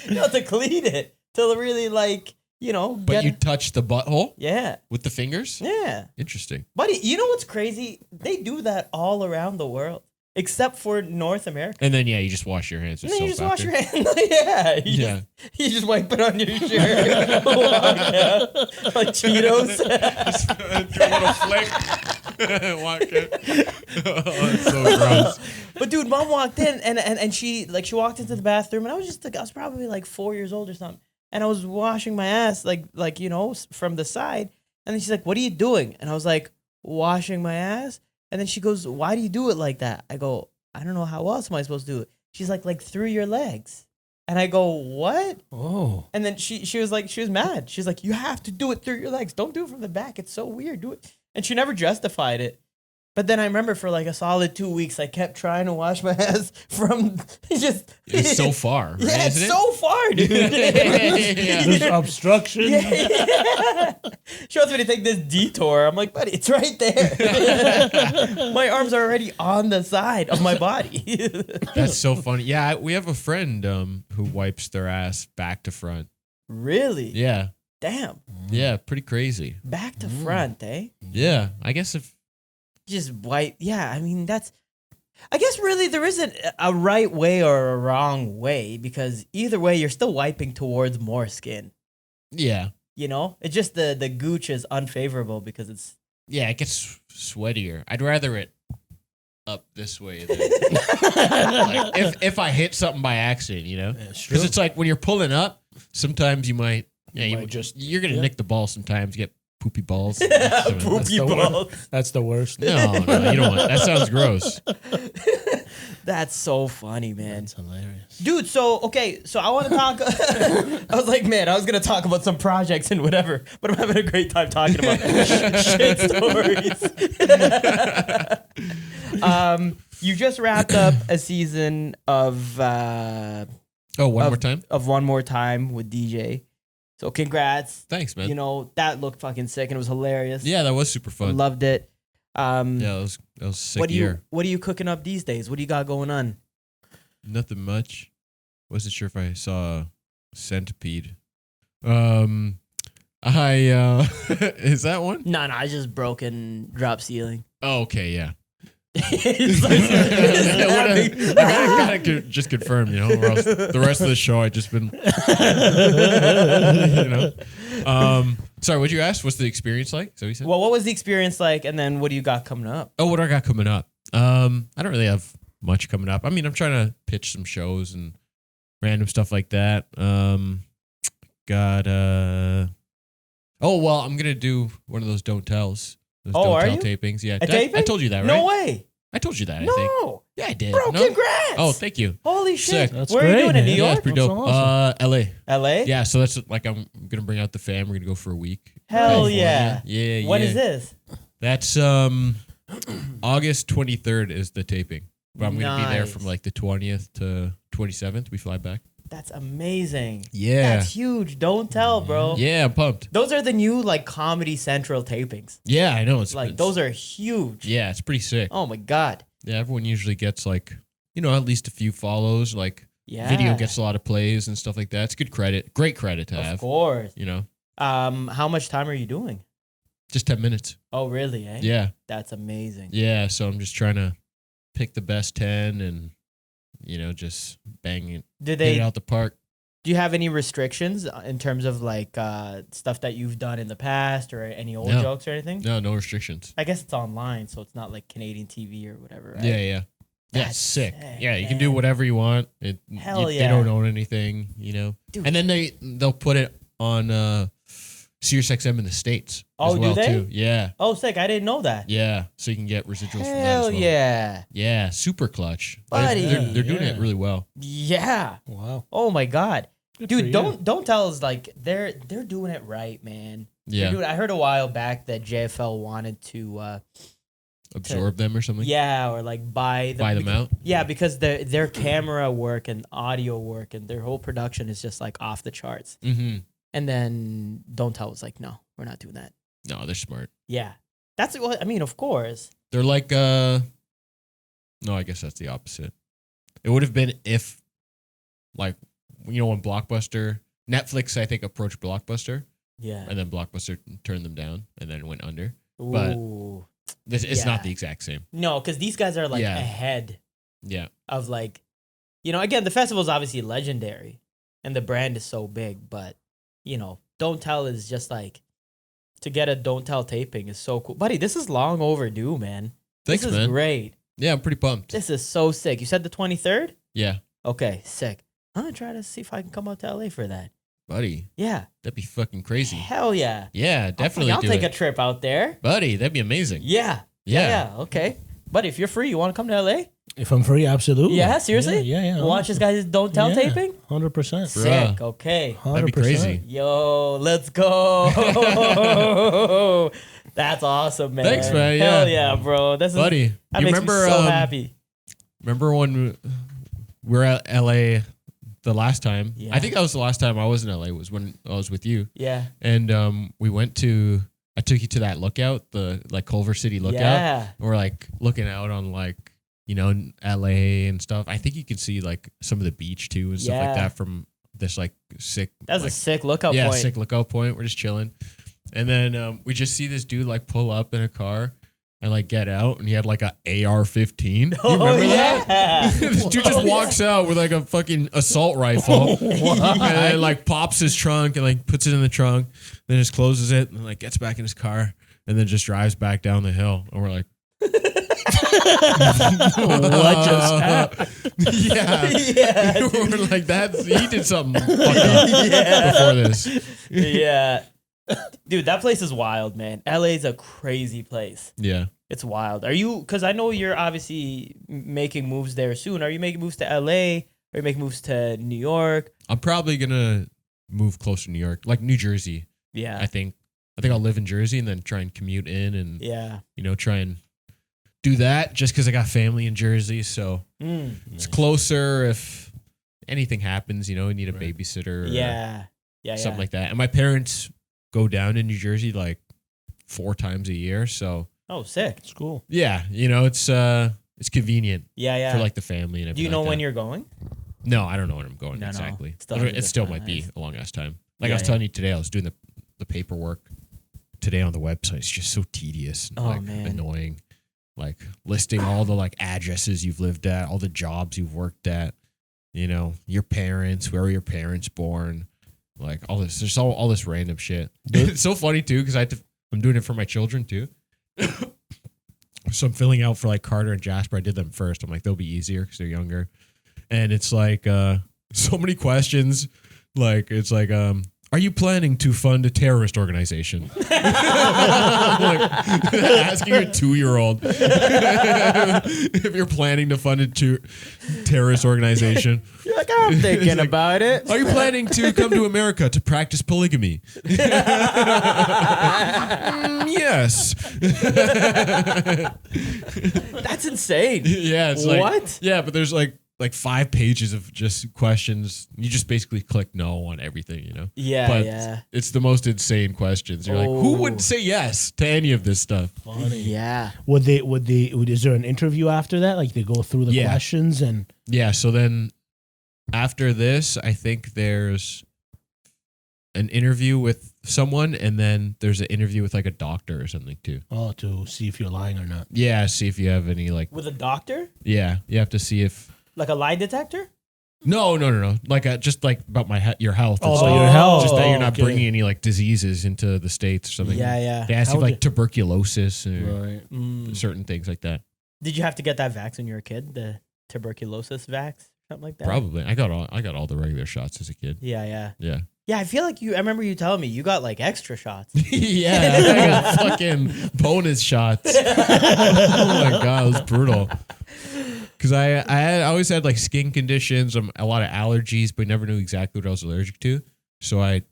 [SPEAKER 1] To clean it. To really
[SPEAKER 2] But you touch the butthole?
[SPEAKER 1] Yeah.
[SPEAKER 2] With the fingers?
[SPEAKER 1] Yeah.
[SPEAKER 2] Interesting.
[SPEAKER 1] Buddy, you know what's crazy? They do that all around the world. Except for North America.
[SPEAKER 2] And then, you just wash your hands with soap.
[SPEAKER 1] And then you just wash
[SPEAKER 2] after.
[SPEAKER 1] your hands. Yeah. You just wipe it on your shirt. Like Cheetos.
[SPEAKER 2] Just do a little flick. Walk in. Oh, it's so gross.
[SPEAKER 1] But dude, mom walked in and she walked into the bathroom and I was probably like 4 years old or something. And I was washing my ass from the side. And then she's like, "What are you doing?" And I was like, "Washing my ass." And then she goes, "Why do you do it like that?" I go, "I don't know, how else am I supposed to do it?" She's like through your legs. And I go, "What?"
[SPEAKER 3] Oh.
[SPEAKER 1] And then she was mad. She's like, "You have to do it through your legs. Don't do it from the back. It's so weird. Do it." And she never justified it. But then I remember for like a solid 2 weeks, I kept trying to wash my ass from
[SPEAKER 2] It's so far. Right,
[SPEAKER 1] yeah, it's
[SPEAKER 2] isn't
[SPEAKER 1] so far, dude.
[SPEAKER 3] There's obstruction.
[SPEAKER 1] Yeah. She wants me to take this detour. I'm like, buddy, it's right there. My arms are already on the side of my body.
[SPEAKER 2] That's so funny. Yeah, we have a friend who wipes their ass back to front.
[SPEAKER 1] Really?
[SPEAKER 2] Yeah.
[SPEAKER 1] Damn.
[SPEAKER 2] Yeah, pretty crazy.
[SPEAKER 1] Back to front, eh?
[SPEAKER 2] Yeah, I guess if...
[SPEAKER 1] Just wipe. Yeah, I mean, I guess really there isn't a right way or a wrong way because either way, you're still wiping towards more skin.
[SPEAKER 2] Yeah.
[SPEAKER 1] It's just the gooch is unfavorable because it's...
[SPEAKER 2] Yeah, it gets sweatier. I'd rather it up this way than... if I hit something by accident, Because it's like when you're pulling up, sometimes you might... Yeah, you're going to nick the ball sometimes, get poopy balls.
[SPEAKER 1] Poopy balls.
[SPEAKER 3] That's the worst.
[SPEAKER 2] No, you don't want that. Sounds gross.
[SPEAKER 1] That's so funny, man.
[SPEAKER 3] That's hilarious.
[SPEAKER 1] Dude, so I want to talk. I was like, man, I was going to talk about some projects and whatever, but I'm having a great time talking about shit stories. You just wrapped up a season of...
[SPEAKER 2] More time?
[SPEAKER 1] Of One More Time with DJ. So congrats.
[SPEAKER 2] Thanks, man.
[SPEAKER 1] That looked fucking sick and it was hilarious.
[SPEAKER 2] Yeah, that was super fun.
[SPEAKER 1] I loved it.
[SPEAKER 2] Yeah, that was sick
[SPEAKER 1] what
[SPEAKER 2] year.
[SPEAKER 1] What are you cooking up these days? What do you got going on?
[SPEAKER 2] Nothing much. Wasn't sure if I saw a centipede. Is that one?
[SPEAKER 1] No, I just broken drop ceiling.
[SPEAKER 2] Oh, okay, yeah.
[SPEAKER 1] He's like,
[SPEAKER 2] I gotta just confirm, or else the rest of the show I just been, Sorry, what'd you ask? What's the experience like? So you said.
[SPEAKER 1] Well, what was the experience like, and then what do you got coming up?
[SPEAKER 2] Oh, what do I got coming up? I don't really have much coming up. I mean, I'm trying to pitch some shows and random stuff like that. I'm gonna do one of those don't tells. Those don't tell tapings. Yeah. I told you that, right?
[SPEAKER 1] No way.
[SPEAKER 2] I told you that, I think.
[SPEAKER 1] No.
[SPEAKER 2] Yeah, I did.
[SPEAKER 1] Bro,
[SPEAKER 2] no?
[SPEAKER 1] congrats.
[SPEAKER 2] Oh, thank you.
[SPEAKER 1] Holy shit.
[SPEAKER 3] That's
[SPEAKER 1] Where are you
[SPEAKER 3] great,
[SPEAKER 1] doing in New
[SPEAKER 2] Yeah,
[SPEAKER 1] York?
[SPEAKER 2] it's pretty
[SPEAKER 3] That's
[SPEAKER 2] dope.
[SPEAKER 3] awesome.
[SPEAKER 2] LA.
[SPEAKER 1] LA?
[SPEAKER 2] Yeah, so that's like I'm gonna bring out the fam. We're gonna go for a week.
[SPEAKER 1] Hell
[SPEAKER 2] California.
[SPEAKER 1] yeah.
[SPEAKER 2] Yeah.
[SPEAKER 1] When is this?
[SPEAKER 2] That's August 23rd is the taping. But I'm gonna be there from like the 20th to 27th. We fly back.
[SPEAKER 1] That's amazing.
[SPEAKER 2] Yeah.
[SPEAKER 1] That's huge. Don't tell, bro.
[SPEAKER 2] Yeah, I'm pumped.
[SPEAKER 1] Those are the new Comedy Central tapings.
[SPEAKER 2] Yeah, I know. It's
[SPEAKER 1] those are huge.
[SPEAKER 2] Yeah, it's pretty sick.
[SPEAKER 1] Oh my God.
[SPEAKER 2] Yeah, everyone usually gets at least a few follows.
[SPEAKER 1] Yeah.
[SPEAKER 2] Video gets a lot of plays and stuff like that. It's good credit. Great credit to have.
[SPEAKER 1] Of course.
[SPEAKER 2] How
[SPEAKER 1] much time are you doing?
[SPEAKER 2] Just 10 minutes.
[SPEAKER 1] Oh, really, eh?
[SPEAKER 2] Yeah.
[SPEAKER 1] That's amazing.
[SPEAKER 2] Yeah, so I'm just trying to pick the best 10 and, just bang it. Hit it out the park.
[SPEAKER 1] Do you have any restrictions in terms of stuff that you've done in the past or any old jokes or anything?
[SPEAKER 2] No restrictions.
[SPEAKER 1] I guess it's online, so it's not like Canadian TV or whatever, right?
[SPEAKER 2] Yeah.
[SPEAKER 1] That's
[SPEAKER 2] it's sick. Yeah, you
[SPEAKER 1] man.
[SPEAKER 2] can do whatever you want.
[SPEAKER 1] Hell
[SPEAKER 2] They don't own anything,
[SPEAKER 1] Dude.
[SPEAKER 2] And then they'll put it on SiriusXM in the States.
[SPEAKER 1] Oh,
[SPEAKER 2] as well,
[SPEAKER 1] do they?
[SPEAKER 2] Too. Yeah.
[SPEAKER 1] Oh, sick. I didn't know that.
[SPEAKER 2] Yeah, so you can get residuals from that
[SPEAKER 1] Hell
[SPEAKER 2] as well.
[SPEAKER 1] yeah.
[SPEAKER 2] Yeah, super clutch.
[SPEAKER 1] Buddy.
[SPEAKER 2] They're doing it really well.
[SPEAKER 1] Yeah.
[SPEAKER 3] Wow.
[SPEAKER 1] Oh my God.
[SPEAKER 3] Good
[SPEAKER 1] Dude,
[SPEAKER 3] for you.
[SPEAKER 1] don't tell us they're doing it right, man.
[SPEAKER 2] Yeah.
[SPEAKER 1] I heard a while back that JFL wanted to
[SPEAKER 2] Absorb them or something?
[SPEAKER 1] yeah, or buy
[SPEAKER 2] them out?
[SPEAKER 1] Yeah, because their camera work and audio work and their whole production is just off the charts.
[SPEAKER 2] Mm-hmm.
[SPEAKER 1] And then Don't Tell was no, we're not doing that.
[SPEAKER 2] No, they're smart.
[SPEAKER 1] Yeah. That's what I mean, of course.
[SPEAKER 2] They're no, I guess that's the opposite. It would have been if, like, you know, when Netflix, I think, approached Blockbuster, and then Blockbuster turned them down and then went under.
[SPEAKER 1] Ooh.
[SPEAKER 2] But it's not the exact same.
[SPEAKER 1] No, because these guys are like ahead.
[SPEAKER 2] Yeah.
[SPEAKER 1] Of like, you know, again, the festival is obviously legendary, and the brand is so big. But you know, Don't Tell is just like, to get a Don't Tell taping is so cool, buddy. This is long overdue, man.
[SPEAKER 2] Thanks,
[SPEAKER 1] this is
[SPEAKER 2] man.
[SPEAKER 1] Great.
[SPEAKER 2] Yeah, I'm pretty pumped.
[SPEAKER 1] This is so sick. You said the 23rd?
[SPEAKER 2] Yeah.
[SPEAKER 1] Okay, sick. I'm gonna try to see if I can come out to LA for that.
[SPEAKER 2] Buddy.
[SPEAKER 1] Yeah.
[SPEAKER 2] That'd be fucking crazy.
[SPEAKER 1] Hell yeah.
[SPEAKER 2] Yeah, definitely.
[SPEAKER 1] I'll take a trip out there.
[SPEAKER 2] Buddy, that'd be amazing.
[SPEAKER 1] Yeah. Yeah. Okay. Buddy, if you're free, you want to come to LA?
[SPEAKER 3] If I'm free, absolutely.
[SPEAKER 1] Yeah, seriously?
[SPEAKER 3] Yeah.
[SPEAKER 1] Watch this guy's Don't Tell taping?
[SPEAKER 3] 100%.
[SPEAKER 1] Sick. Okay.
[SPEAKER 3] 100%.
[SPEAKER 2] That'd be crazy.
[SPEAKER 1] Yo, let's go. That's awesome, man.
[SPEAKER 2] Thanks, man.
[SPEAKER 1] Hell yeah, bro.
[SPEAKER 2] Buddy,
[SPEAKER 1] That makes me so happy.
[SPEAKER 2] Remember when we were at LA the last time?
[SPEAKER 1] Yeah.
[SPEAKER 2] I think that was the last time I was in LA, was when I was with you.
[SPEAKER 1] Yeah.
[SPEAKER 2] And I took you to that lookout, the like Culver City lookout.
[SPEAKER 1] Yeah.
[SPEAKER 2] We're like looking out on like, you know, LA and stuff. I think you can see like some of the beach too and stuff like that from this like sick.
[SPEAKER 1] That's
[SPEAKER 2] like,
[SPEAKER 1] a sick lookout point.
[SPEAKER 2] Yeah, sick lookout point. We're just chilling. And then we just see this dude like pull up in a car and like get out, and he had like a AR-15. You remember that? This dude just walks out with like a fucking assault rifle, and then like pops his trunk and like puts it in the trunk, then just closes it and like gets back in his car and then just drives back down the hill. And we're like,
[SPEAKER 3] what just happened?
[SPEAKER 1] Yeah.
[SPEAKER 2] We're like, he did something fucked up before this.
[SPEAKER 1] Yeah. Dude, that place is wild, man. LA's a crazy place.
[SPEAKER 2] Yeah.
[SPEAKER 1] It's wild. Are you, because I know you're obviously making moves there soon. Are you making moves to LA? Are you making moves to New York?
[SPEAKER 2] I'm probably going to move closer to New York, like New Jersey.
[SPEAKER 1] Yeah.
[SPEAKER 2] I think I'll live in Jersey and then try and commute in and, you know, try and do that just because I got family in Jersey. So it's closer if anything happens, you know, you need a babysitter. Or something like that. And my parents go down to New Jersey like 4 times a year. So.
[SPEAKER 1] Oh, sick.
[SPEAKER 3] It's cool.
[SPEAKER 2] Yeah. You know, it's convenient.
[SPEAKER 1] Yeah.
[SPEAKER 2] For like the family and everything.
[SPEAKER 1] Do you know
[SPEAKER 2] like
[SPEAKER 1] when
[SPEAKER 2] that.
[SPEAKER 1] you're going?
[SPEAKER 2] No, I don't know when I'm going exactly. It still might be a long ass time. Like I was telling you today, I was doing the paperwork today on the website. It's just so tedious and annoying. Like listing all the like addresses you've lived at, all the jobs you've worked at, you know, your parents, where were your parents born, like all this. There's all this random shit. It's so funny too because I'm doing it for my children too. So I'm filling out for like Carter and Jasper. I did them first. I'm like, they'll be easier because they're younger. And it's like so many questions. Like it's like, are you planning to fund a terrorist organization? Like, asking a 2-year-old if you're planning to fund a terrorist organization.
[SPEAKER 1] You're like, I'm thinking about it.
[SPEAKER 2] Are you planning to come to America to practice polygamy? Yes.
[SPEAKER 1] That's insane.
[SPEAKER 2] Yeah. It's like,
[SPEAKER 1] what?
[SPEAKER 2] Yeah, but there's like 5 pages of just questions. You just basically click no on everything, you know?
[SPEAKER 1] Yeah,
[SPEAKER 2] but it's the most insane questions. You're like, who would say yes to any of this stuff?
[SPEAKER 3] Funny.
[SPEAKER 1] Yeah.
[SPEAKER 3] Is there an interview after that? Like they go through the questions and.
[SPEAKER 2] Yeah. So then after this, I think there's an interview with someone, and then there's an interview with like a doctor or something too.
[SPEAKER 3] Oh, to see if you're lying or not.
[SPEAKER 2] Yeah. See if you have any like.
[SPEAKER 1] With a doctor?
[SPEAKER 2] Yeah. You have to see if.
[SPEAKER 1] Like a lie detector?
[SPEAKER 2] No. Like just like about your health.
[SPEAKER 3] Oh, your health.
[SPEAKER 2] Just that you're not bringing any like diseases into the States or something.
[SPEAKER 1] Yeah.
[SPEAKER 2] They ask you like tuberculosis or
[SPEAKER 3] Right.
[SPEAKER 2] certain things like that.
[SPEAKER 1] Did you have to get that vax when you were a kid? The tuberculosis vax? Something like that?
[SPEAKER 2] Probably. I got all the regular shots as a kid.
[SPEAKER 1] Yeah.
[SPEAKER 2] Yeah.
[SPEAKER 1] Yeah, I feel like I remember you telling me you got like extra shots.
[SPEAKER 2] Yeah, I got fucking bonus shots. Oh my God, it was brutal. Because I always had like skin conditions, a lot of allergies, but never knew exactly what I was allergic to. So I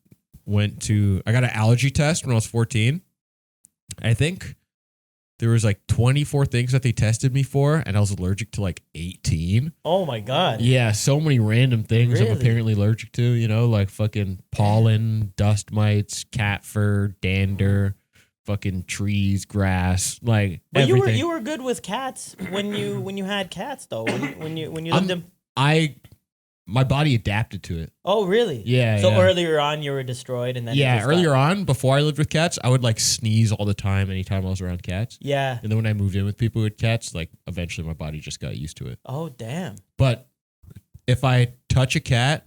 [SPEAKER 2] got an allergy test when I was 14. I think there was like 24 things that they tested me for, and I was allergic to like 18.
[SPEAKER 1] Oh my God.
[SPEAKER 2] Yeah, so many random things I'm apparently allergic to, you know, like fucking pollen, dust mites, cat fur, dander, fucking trees, grass, like
[SPEAKER 1] but
[SPEAKER 2] everything.
[SPEAKER 1] you were good with cats when you had cats though. When you lived in
[SPEAKER 2] my body adapted to it.
[SPEAKER 1] Oh, really?
[SPEAKER 2] Yeah.
[SPEAKER 1] So
[SPEAKER 2] yeah.
[SPEAKER 1] earlier on, you were destroyed, and then
[SPEAKER 2] earlier on, before I lived with cats, I would like sneeze all the time anytime I was around cats.
[SPEAKER 1] Yeah.
[SPEAKER 2] And then when I moved in with people with cats, like eventually my body just got used to it.
[SPEAKER 1] Oh, damn.
[SPEAKER 2] But if I touch a cat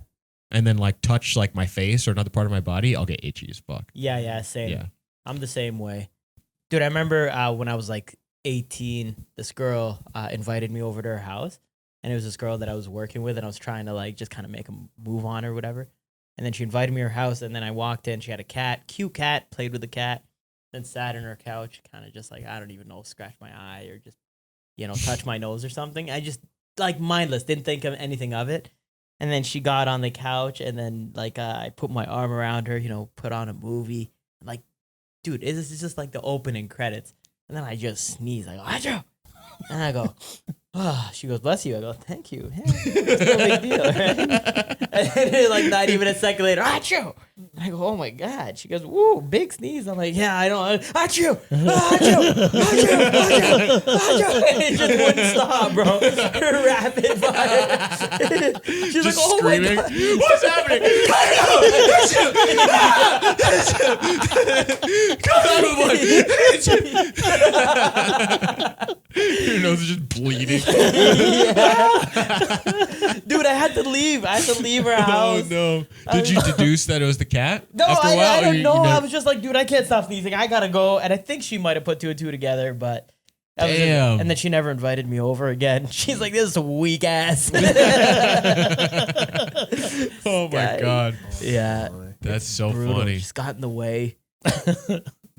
[SPEAKER 2] and then like touch like my face or another part of my body, I'll get itchy as fuck.
[SPEAKER 1] Yeah, same.
[SPEAKER 2] Yeah.
[SPEAKER 1] I'm the same way. Dude, I remember when I was like 18, this girl invited me over to her house. And it was this girl that I was working with, and I was trying to like just kind of make a move on her or whatever. And then she invited me to her house, and then I walked in. She had a cat, cute cat, played with the cat, then sat on her couch, kind of just like, I don't even know, scratch my eye or just, touch my nose or something. I just like mindless, didn't think of anything of it. And then she got on the couch, and then like I put my arm around her, put on a movie. Like, dude, this is just like the opening credits. And then I just sneeze, like, Achoo! And I go, oh, she goes, bless you. I go, thank you. Yeah, it's no big deal, right? And then like not even a second later, achoo! And I go, oh my God. She goes, woo, big sneeze. I'm like, yeah, I don't, achoo! Achoo! Achoo! Achoo! Achoo! And it just wouldn't stop, bro. Rapid fire. She's
[SPEAKER 2] Just
[SPEAKER 1] like, oh
[SPEAKER 2] screaming.
[SPEAKER 1] my God.
[SPEAKER 2] What's happening? Your nose is just bleeding.
[SPEAKER 1] Dude, I had to leave. I had to leave her house.
[SPEAKER 2] Oh no! Did you deduce that it was the cat?
[SPEAKER 1] No,
[SPEAKER 2] after a while,
[SPEAKER 1] I don't know.
[SPEAKER 2] You
[SPEAKER 1] I was just like, dude, I can't stop sneezing. I gotta go. And I think she might have put two and two together, but that was it.
[SPEAKER 2] Damn.
[SPEAKER 1] And then she never invited me over again. She's like, this is a weak ass.
[SPEAKER 2] Oh my God.
[SPEAKER 1] Yeah.
[SPEAKER 2] That's so
[SPEAKER 1] Brutal.
[SPEAKER 2] funny.
[SPEAKER 1] Just got in the way.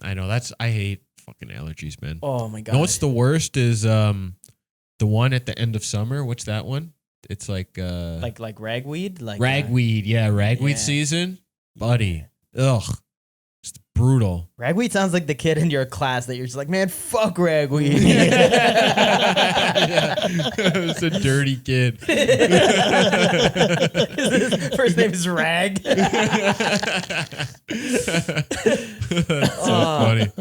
[SPEAKER 2] I know. I hate fucking allergies, man.
[SPEAKER 1] Oh my God.
[SPEAKER 2] You know what's the worst is the one at the end of summer. What's that one? It's like
[SPEAKER 1] ragweed? Like
[SPEAKER 2] ragweed. Yeah, ragweed season. Buddy. Ugh. It's brutal.
[SPEAKER 1] Ragweed sounds like the kid in your class that you're just like, man, fuck ragweed.
[SPEAKER 2] It's a dirty kid.
[SPEAKER 1] His first name is Rag.
[SPEAKER 2] That's so funny.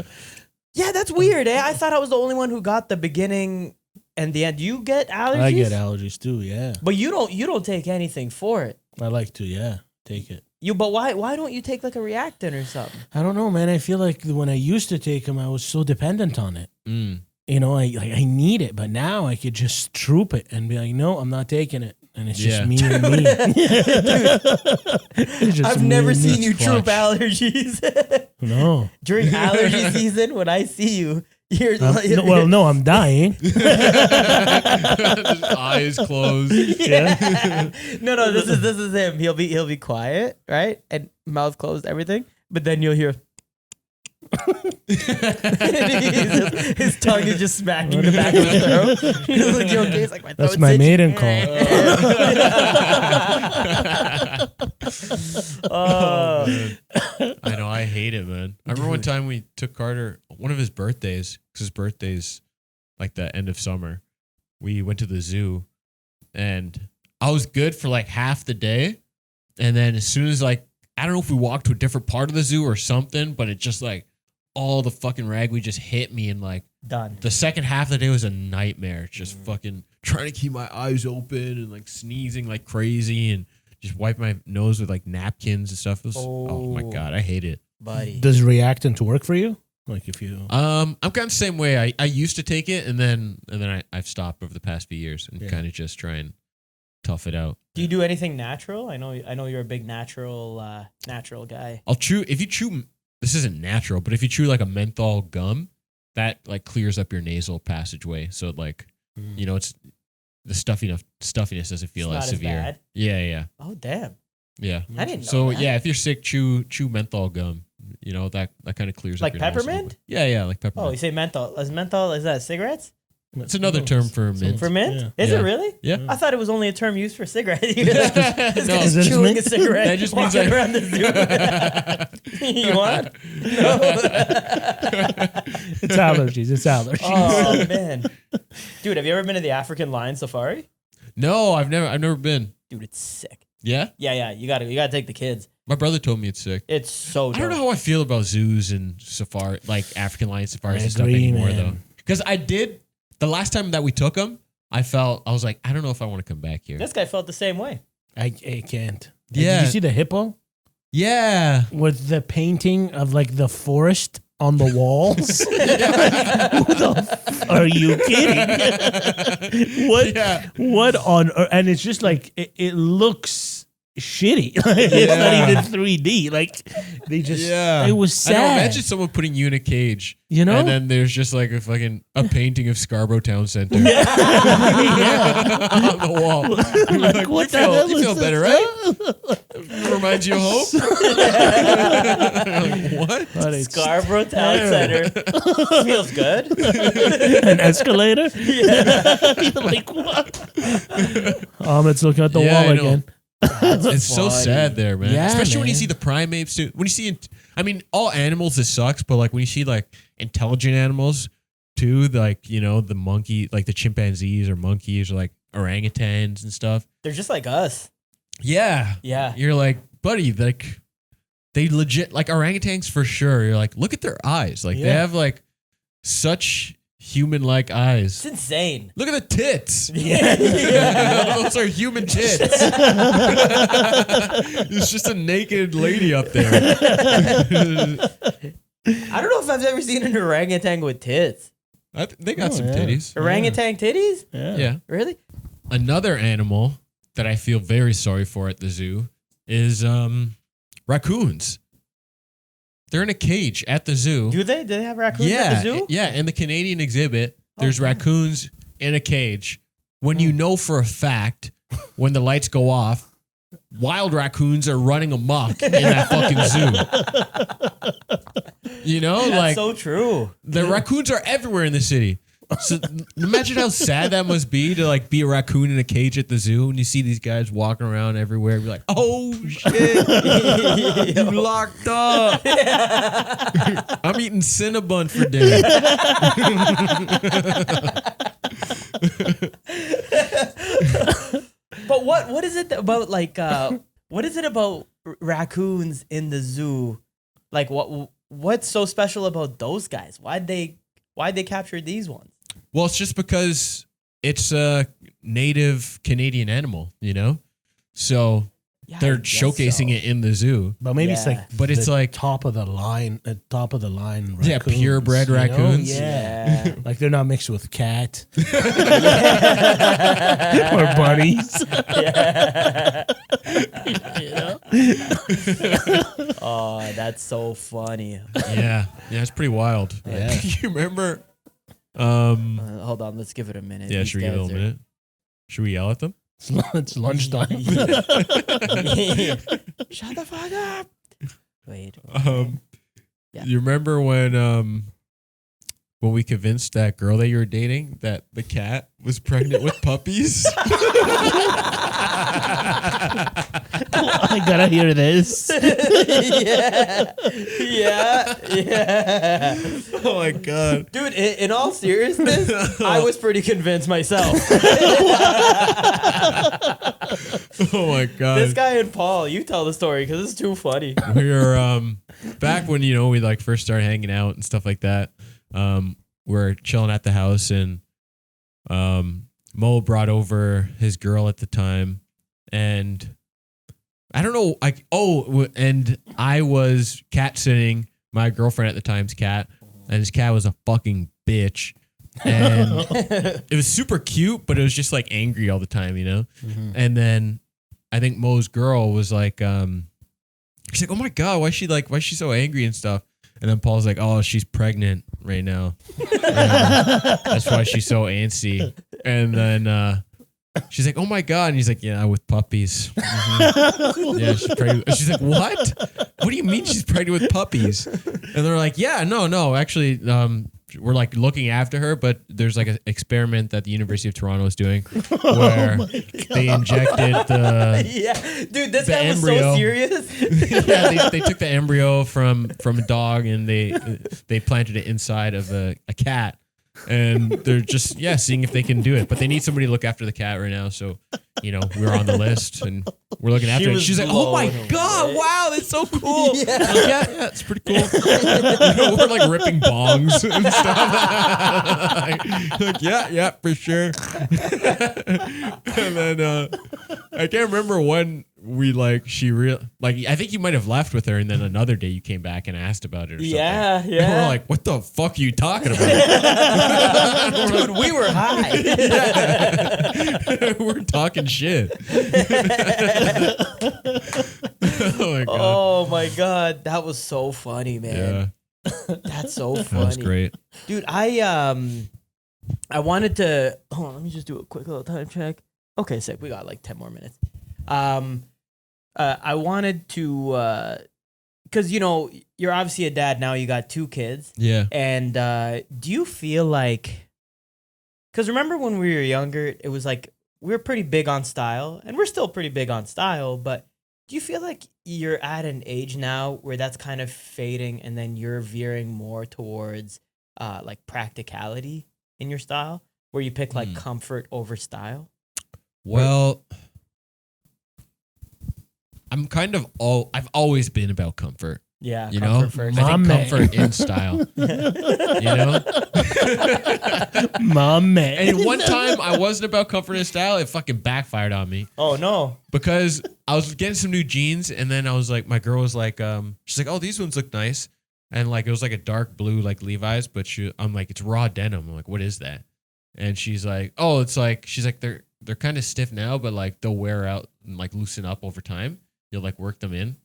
[SPEAKER 1] Yeah, that's weird, eh? I thought I was the only one who got the beginning and the end. You get allergies?
[SPEAKER 3] I get allergies too, yeah.
[SPEAKER 1] But you don't take anything for it.
[SPEAKER 3] I like to, yeah, take it.
[SPEAKER 1] But why don't you take like a reactant or something?
[SPEAKER 3] I don't know, man. I feel like when I used to take them, I was so dependent on it.
[SPEAKER 2] Mm.
[SPEAKER 3] I need it, but now I could just troop it and be like, no, I'm not taking it. And it's just me and me.
[SPEAKER 1] I've never seen you troop allergies.
[SPEAKER 3] No.
[SPEAKER 1] During allergy season, when I see you, you're like...
[SPEAKER 3] No, I'm dying.
[SPEAKER 2] Just eyes closed.
[SPEAKER 1] Yeah. No, this is him. He'll be quiet, right? And mouth closed, everything. But then you'll hear... his tongue is just smacking the back of his throat. He's like, you okay? He's like,
[SPEAKER 3] that's my maiden call.
[SPEAKER 2] Oh, man. I know, I hate it, man. I remember one time we took Carter, one of his birthdays, because his birthday's like the end of summer. We went to the zoo, and I was good for like half the day, and then as soon as like, I don't know if we walked to a different part of the zoo or something, but it just like all the fucking ragweed just hit me, and like
[SPEAKER 1] done.
[SPEAKER 2] The second half of the day was a nightmare. Just fucking trying to keep my eyes open and like sneezing like crazy and just wipe my nose with like napkins and stuff. It was, oh my God, I hate it.
[SPEAKER 1] Buddy.
[SPEAKER 3] Does reactant work for you? Like if you
[SPEAKER 2] I'm kind of the same way. I used to take it and then I've stopped over the past few years and kind of just try and tough it out.
[SPEAKER 1] Do you do anything natural? I know you're a big natural guy.
[SPEAKER 2] I'll chew if you chew. This isn't natural, but if you chew like a menthol gum, that like clears up your nasal passageway. So like, it's the stuffiness doesn't feel as severe.
[SPEAKER 1] Bad.
[SPEAKER 2] Yeah.
[SPEAKER 1] Oh damn.
[SPEAKER 2] Yeah.
[SPEAKER 1] I didn't know.
[SPEAKER 2] So
[SPEAKER 1] that.
[SPEAKER 2] yeah, if you're sick, chew menthol gum. That kind of clears
[SPEAKER 1] like
[SPEAKER 2] up your
[SPEAKER 1] peppermint.
[SPEAKER 2] Yeah, like peppermint.
[SPEAKER 1] Oh, you say menthol? Is that cigarettes?
[SPEAKER 2] It's another term for mint.
[SPEAKER 1] For mint?
[SPEAKER 3] Yeah.
[SPEAKER 1] Is it really?
[SPEAKER 2] Yeah.
[SPEAKER 1] I thought it was only a term used for cigarettes.
[SPEAKER 2] No,
[SPEAKER 1] It's chewing a cigarette.
[SPEAKER 2] That just means
[SPEAKER 1] walking around the zoo. You want? No.
[SPEAKER 3] It's allergies.
[SPEAKER 1] Oh man, dude, have you ever been to the African lion safari?
[SPEAKER 2] No, I've never been.
[SPEAKER 1] Dude, it's sick.
[SPEAKER 2] Yeah?
[SPEAKER 1] Yeah. You gotta take the kids.
[SPEAKER 2] My brother told me it's sick.
[SPEAKER 1] It's so dope.
[SPEAKER 2] I don't know how I feel about zoos and safari, like African lion safaris and stuff
[SPEAKER 3] agree,
[SPEAKER 2] anymore,
[SPEAKER 3] man.
[SPEAKER 2] though. Because the last time that we took them, I was like, I don't know if I want to come back here.
[SPEAKER 1] This guy felt the same way.
[SPEAKER 3] I can't.
[SPEAKER 2] Yeah.
[SPEAKER 3] Did you see the hippo
[SPEAKER 2] Yeah.
[SPEAKER 3] with the painting of like the forest on the walls? Who the are you kidding? What?
[SPEAKER 2] Yeah.
[SPEAKER 3] What on earth? And it's just like it looks shitty. It's not even 3D. Like they just.
[SPEAKER 2] Yeah.
[SPEAKER 3] It was
[SPEAKER 2] I know,
[SPEAKER 3] sad.
[SPEAKER 2] imagine someone putting you in a cage.
[SPEAKER 3] You know?
[SPEAKER 2] And then there's just like a painting of Scarborough Town Center on the wall. You're like,
[SPEAKER 3] what the hell
[SPEAKER 2] you
[SPEAKER 3] is
[SPEAKER 2] feel
[SPEAKER 3] this?
[SPEAKER 2] better, right? Reminds you of hope? Like, what?
[SPEAKER 1] Scarborough Town Center. Feels good.
[SPEAKER 3] An escalator? You're like, what? Let's look at the
[SPEAKER 2] Yeah,
[SPEAKER 3] wall
[SPEAKER 2] I know.
[SPEAKER 3] again.
[SPEAKER 2] It's so sad there, man.
[SPEAKER 3] Yeah,
[SPEAKER 2] Especially when you
[SPEAKER 3] man.
[SPEAKER 2] see the primates too. When you see, I mean, all animals, this sucks, but like when you see like intelligent animals too, like, the monkey, like the chimpanzees or monkeys or like orangutans and stuff.
[SPEAKER 1] They're just like us.
[SPEAKER 2] Yeah.
[SPEAKER 1] Yeah.
[SPEAKER 2] You're like, buddy, like they legit, like orangutans for sure. You're like, look at their eyes. Like they have like such human-like eyes.
[SPEAKER 1] It's insane.
[SPEAKER 2] Look at the tits.
[SPEAKER 1] Yeah.
[SPEAKER 2] Those are human tits. It's just a naked lady up there.
[SPEAKER 1] I don't know if I've ever seen an orangutan with tits.
[SPEAKER 2] They got some
[SPEAKER 3] yeah.
[SPEAKER 2] titties.
[SPEAKER 1] Orangutan titties?
[SPEAKER 2] Yeah.
[SPEAKER 1] Really?
[SPEAKER 2] Another animal that I feel very sorry for at the zoo is raccoons. They're in a cage at the zoo.
[SPEAKER 1] Do they? Do they have raccoons at the zoo?
[SPEAKER 2] Yeah, in the Canadian exhibit, there's raccoons in a cage. When you know for a fact, when the lights go off, wild raccoons are running amok in that fucking zoo.
[SPEAKER 1] That's
[SPEAKER 2] like
[SPEAKER 1] so true.
[SPEAKER 2] the raccoons are everywhere in the city. So imagine how sad that must be to like be a raccoon in a cage at the zoo and you see these guys walking around everywhere. Be like, oh shit, you locked up. I'm eating Cinnabon for dinner.
[SPEAKER 1] But what is it about like what is it about raccoons in the zoo? Like what's so special about those guys? Why'd they capture these ones?
[SPEAKER 2] Well, it's just because it's a native Canadian animal, So
[SPEAKER 1] Yeah, I
[SPEAKER 2] they're
[SPEAKER 1] guess
[SPEAKER 2] showcasing
[SPEAKER 1] so.
[SPEAKER 2] it in the zoo.
[SPEAKER 3] But maybe it's
[SPEAKER 1] Yeah.
[SPEAKER 3] like,
[SPEAKER 2] But it's like-
[SPEAKER 3] top of the line raccoons.
[SPEAKER 2] Yeah, purebred raccoons.
[SPEAKER 3] Yeah.
[SPEAKER 1] Yeah.
[SPEAKER 3] Like they're not mixed with cat or bunnies.
[SPEAKER 1] Oh, that's so funny.
[SPEAKER 2] Yeah, it's pretty wild.
[SPEAKER 3] Yeah.
[SPEAKER 2] You remember?
[SPEAKER 1] Hold on, let's give it a minute.
[SPEAKER 2] Yeah,
[SPEAKER 1] These
[SPEAKER 2] should we give it a
[SPEAKER 1] guys
[SPEAKER 2] little minute? Should we yell at them?
[SPEAKER 3] It's lunchtime.
[SPEAKER 1] Shut the fuck up. Wait. Yeah.
[SPEAKER 2] You remember when we convinced that girl that you were dating that the cat was pregnant with puppies?
[SPEAKER 3] I gotta hear this.
[SPEAKER 1] Yeah.
[SPEAKER 2] Oh my god.
[SPEAKER 1] Dude, in all seriousness, I was pretty convinced myself.
[SPEAKER 2] Oh my god.
[SPEAKER 1] This guy and Paul, you tell the story because it's too funny.
[SPEAKER 2] We were back when we like first started hanging out and stuff like that. We're chilling at the house and Mo brought over his girl at the time, and I don't know, and I was cat sitting my girlfriend at the time's cat, and his cat was a fucking bitch. And it was super cute, but it was just like angry all the time,
[SPEAKER 3] Mm-hmm.
[SPEAKER 2] And then I think Mo's girl was like, she's like, oh my God, why is she so angry and stuff? And then Paul's like, oh, she's pregnant right now. That's why she's so antsy. And then she's like, oh my God. And he's like, yeah, with puppies. Mhm. Yeah, she's pregnant. She's like, what? What do you mean she's pregnant with puppies? And they're like, yeah, no, actually, we're like looking after her, but there's like an experiment that the University of Toronto is doing where they injected the
[SPEAKER 1] Yeah, dude, this guy was
[SPEAKER 2] embryo.
[SPEAKER 1] so serious.
[SPEAKER 2] yeah, they took the embryo from a dog and they planted it inside of a cat, and they're just seeing if they can do it. But they need somebody to look after the cat right now, so we were on the list and we're looking after it. She's like, "Oh my god, wow, that's so cool." Yeah, yeah, it's pretty cool. We're like ripping bongs and stuff. like, yeah, for sure. And then I can't remember when we I think you might have left with her, and then another day you came back and asked about it or something.
[SPEAKER 1] Yeah.
[SPEAKER 2] And we're like, "What the fuck are you talking about?"
[SPEAKER 1] Dude, we were high.
[SPEAKER 2] We're talking shit.
[SPEAKER 1] Oh my god, that was so funny, man.
[SPEAKER 2] Yeah.
[SPEAKER 1] That's so funny.
[SPEAKER 2] That was great.
[SPEAKER 1] Dude, I wanted to hold on, let me just do a quick little time check. Okay, sick. We got like 10 more minutes. I wanted to because you're obviously a dad now, you got 2 kids.
[SPEAKER 2] Yeah.
[SPEAKER 1] And do you feel like, because remember when we were younger, it was like we were pretty big on style, and we're still pretty big on style, but do you feel like you're at an age now where that's kind of fading and then you're veering more towards like practicality in your style, where you pick like comfort over style?
[SPEAKER 2] Well, I've always been about comfort.
[SPEAKER 1] Yeah,
[SPEAKER 2] comfort first. I think comfort in style.
[SPEAKER 3] My man.
[SPEAKER 2] And one time I wasn't about comfort and style. It fucking backfired on me.
[SPEAKER 1] Oh no!
[SPEAKER 2] Because I was getting some new jeans, and then I was like, my girl was like, she's like, "Oh, these ones look nice," and like it was like a dark blue like Levi's, but I'm like, it's raw denim. I'm like, what is that? And she's like, oh, it's like, she's like, they're kind of stiff now, but like they'll wear out and like loosen up over time. You'll like work them in.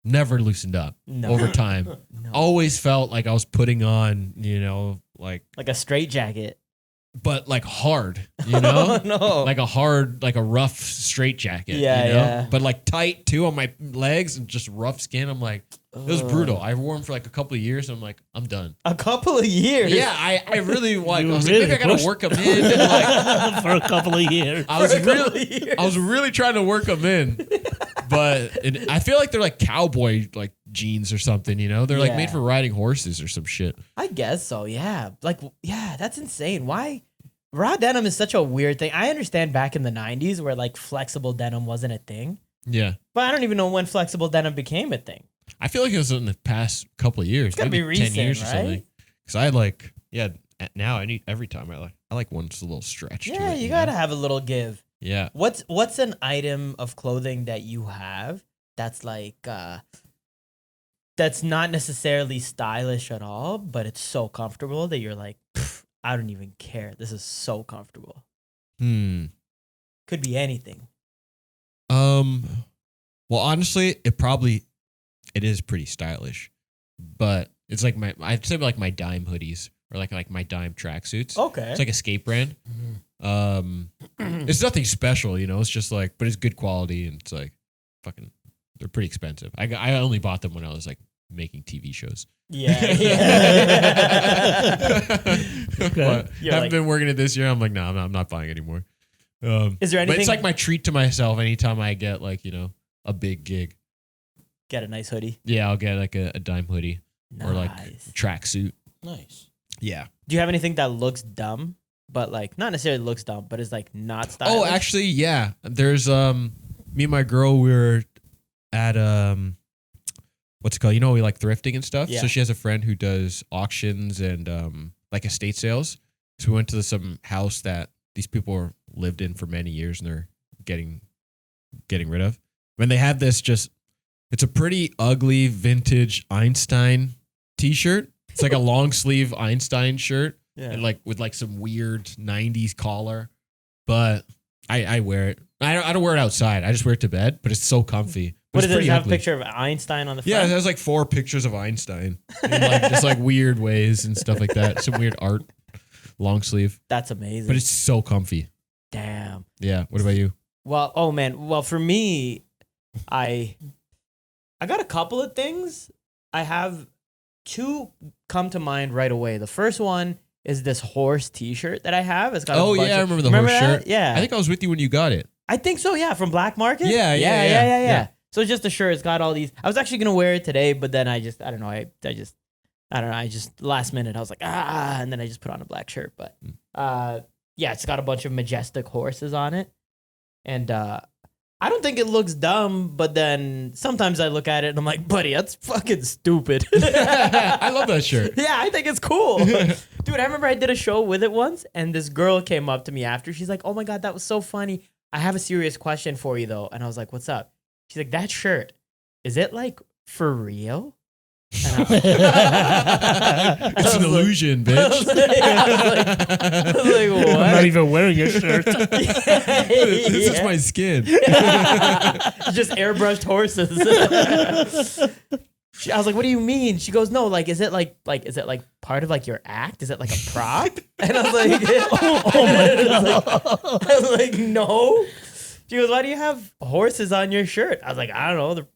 [SPEAKER 2] Never loosened up over time.
[SPEAKER 1] No.
[SPEAKER 2] Always felt like I was putting on, like
[SPEAKER 1] a straight jacket,
[SPEAKER 2] but like hard, no. like a rough straight jacket,
[SPEAKER 1] yeah.
[SPEAKER 2] But like tight too on my legs and just rough skin. I'm like, it was brutal. I wore them for like a couple of years, and I'm like, I'm done.
[SPEAKER 1] A couple of years?
[SPEAKER 2] Yeah, I really like. I was like, maybe I gotta work them in and like,
[SPEAKER 3] for a couple of years.
[SPEAKER 2] I was really trying to work them in. But I feel like they're like cowboy like jeans or something, They're like made for riding horses or some shit.
[SPEAKER 1] I guess so, yeah. Like, yeah, that's insane. Why? Raw denim is such a weird thing. I understand back in the 90s where like flexible denim wasn't a thing.
[SPEAKER 2] Yeah.
[SPEAKER 1] But I don't even know when flexible denim became a thing.
[SPEAKER 2] I feel like it was in the past couple of years.
[SPEAKER 1] It's gotta be recent,
[SPEAKER 2] 10 years
[SPEAKER 1] right?
[SPEAKER 2] or something. Because I like, now I need, every time I like one just a little stretch to it.
[SPEAKER 1] Yeah, you gotta have a little give.
[SPEAKER 2] Yeah.
[SPEAKER 1] What's an item of clothing that you have that's like that's not necessarily stylish at all, but it's so comfortable that you're like, I don't even care. This is so comfortable. Could be anything.
[SPEAKER 2] Well, honestly, it is pretty stylish, but it's like I'd say like my Dime hoodies or like my Dime tracksuits.
[SPEAKER 1] Okay.
[SPEAKER 2] It's like a skate brand. It's nothing special, it's just like, but it's good quality, and it's like fucking, they're pretty expensive. I only bought them when I was like making TV shows.
[SPEAKER 1] Yeah.
[SPEAKER 2] But haven't been working it this year. I'm like, no, I'm not buying anymore.
[SPEAKER 1] Is there anything?
[SPEAKER 2] But it's like my treat to myself anytime I get like, a big gig.
[SPEAKER 1] Get a nice hoodie.
[SPEAKER 2] Yeah, I'll get like a Dime hoodie or like a tracksuit.
[SPEAKER 3] Nice.
[SPEAKER 2] Yeah.
[SPEAKER 1] Do you have anything that looks dumb, but like not necessarily looks dumb, but is like not stylish?
[SPEAKER 2] Oh, actually, yeah. There's me and my girl, we were at what's it called? We like thrifting and stuff.
[SPEAKER 1] Yeah.
[SPEAKER 2] So she has a friend who does auctions and like estate sales. So we went to some house that these people lived in for many years and they're getting rid of. When they have this it's a pretty ugly vintage Einstein t-shirt. It's like a long sleeve Einstein shirt.
[SPEAKER 1] Yeah.
[SPEAKER 2] And like with like some weird 90s collar. But I wear it. I don't wear it outside. I just wear it to bed, but it's so comfy.
[SPEAKER 1] What does it have? A picture of Einstein on the front?
[SPEAKER 2] Yeah, it has like 4 pictures of Einstein in like just like weird ways and stuff like that. Some weird art, long sleeve.
[SPEAKER 1] That's amazing.
[SPEAKER 2] But it's so comfy.
[SPEAKER 1] Damn.
[SPEAKER 2] Yeah. What about you?
[SPEAKER 1] Well, oh man. Well, for me, I got a couple of things. I have 2 come to mind right away. The first one is this horse T-shirt that I have. It's got
[SPEAKER 2] I remember the horse shirt.
[SPEAKER 1] Yeah,
[SPEAKER 2] I think I was with you when you got it.
[SPEAKER 1] I think so. Yeah, from Black Market.
[SPEAKER 2] Yeah.
[SPEAKER 1] So it's just a shirt. It's got all these. I was actually gonna wear it today, but then I don't know. I just last minute I was like and then I just put on a black shirt. But yeah, it's got a bunch of majestic horses on it. And I don't think it looks dumb, but then sometimes I look at it and I'm like, buddy, that's fucking stupid.
[SPEAKER 2] I love that shirt.
[SPEAKER 1] Yeah, I think it's cool. Dude, I remember I did a show with it once, and this girl came up to me after. She's like, oh my God, that was so funny. I have a serious question for you, though. And I was like, what's up? She's like, that shirt, is it like for real?
[SPEAKER 2] It's an illusion, bitch.
[SPEAKER 1] I was like, what?
[SPEAKER 3] I'm not even wearing your shirt.
[SPEAKER 2] This is my skin.
[SPEAKER 1] Just airbrushed horses. I was like, what do you mean? She goes, no, like, is it like is it like part of like your act? Is it like a prop? And I was like, oh my God. I was like, no. She goes, why do you have horses on your shirt? I was like, I don't know. They're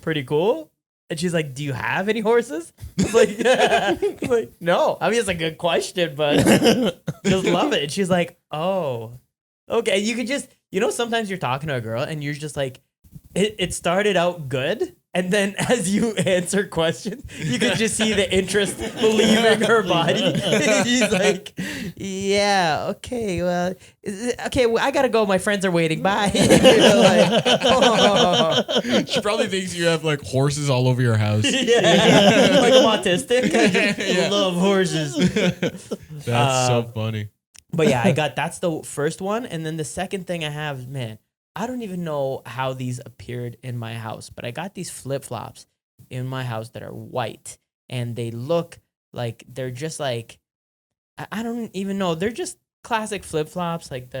[SPEAKER 1] pretty cool. And she's like, do you have any horses? I was like, yeah. I was like, no. I mean, it's a good question, but just love it. And she's like, oh, okay. You could just, sometimes you're talking to a girl and you're just like, it started out good. And then as you answer questions, you can just see the interest leaving her body. She's like, yeah, okay, well, I got to go. My friends are waiting. Bye. Like, oh.
[SPEAKER 2] She probably thinks you have like horses all over your house.
[SPEAKER 1] Yeah. Like I'm autistic. I just love horses.
[SPEAKER 2] That's so funny.
[SPEAKER 1] But yeah, that's the first one. And then the second thing I have, man, I don't even know how these appeared in my house, but I got these flip-flops in my house that are white, and they look like they're just like, I don't even know. They're just classic flip-flops, like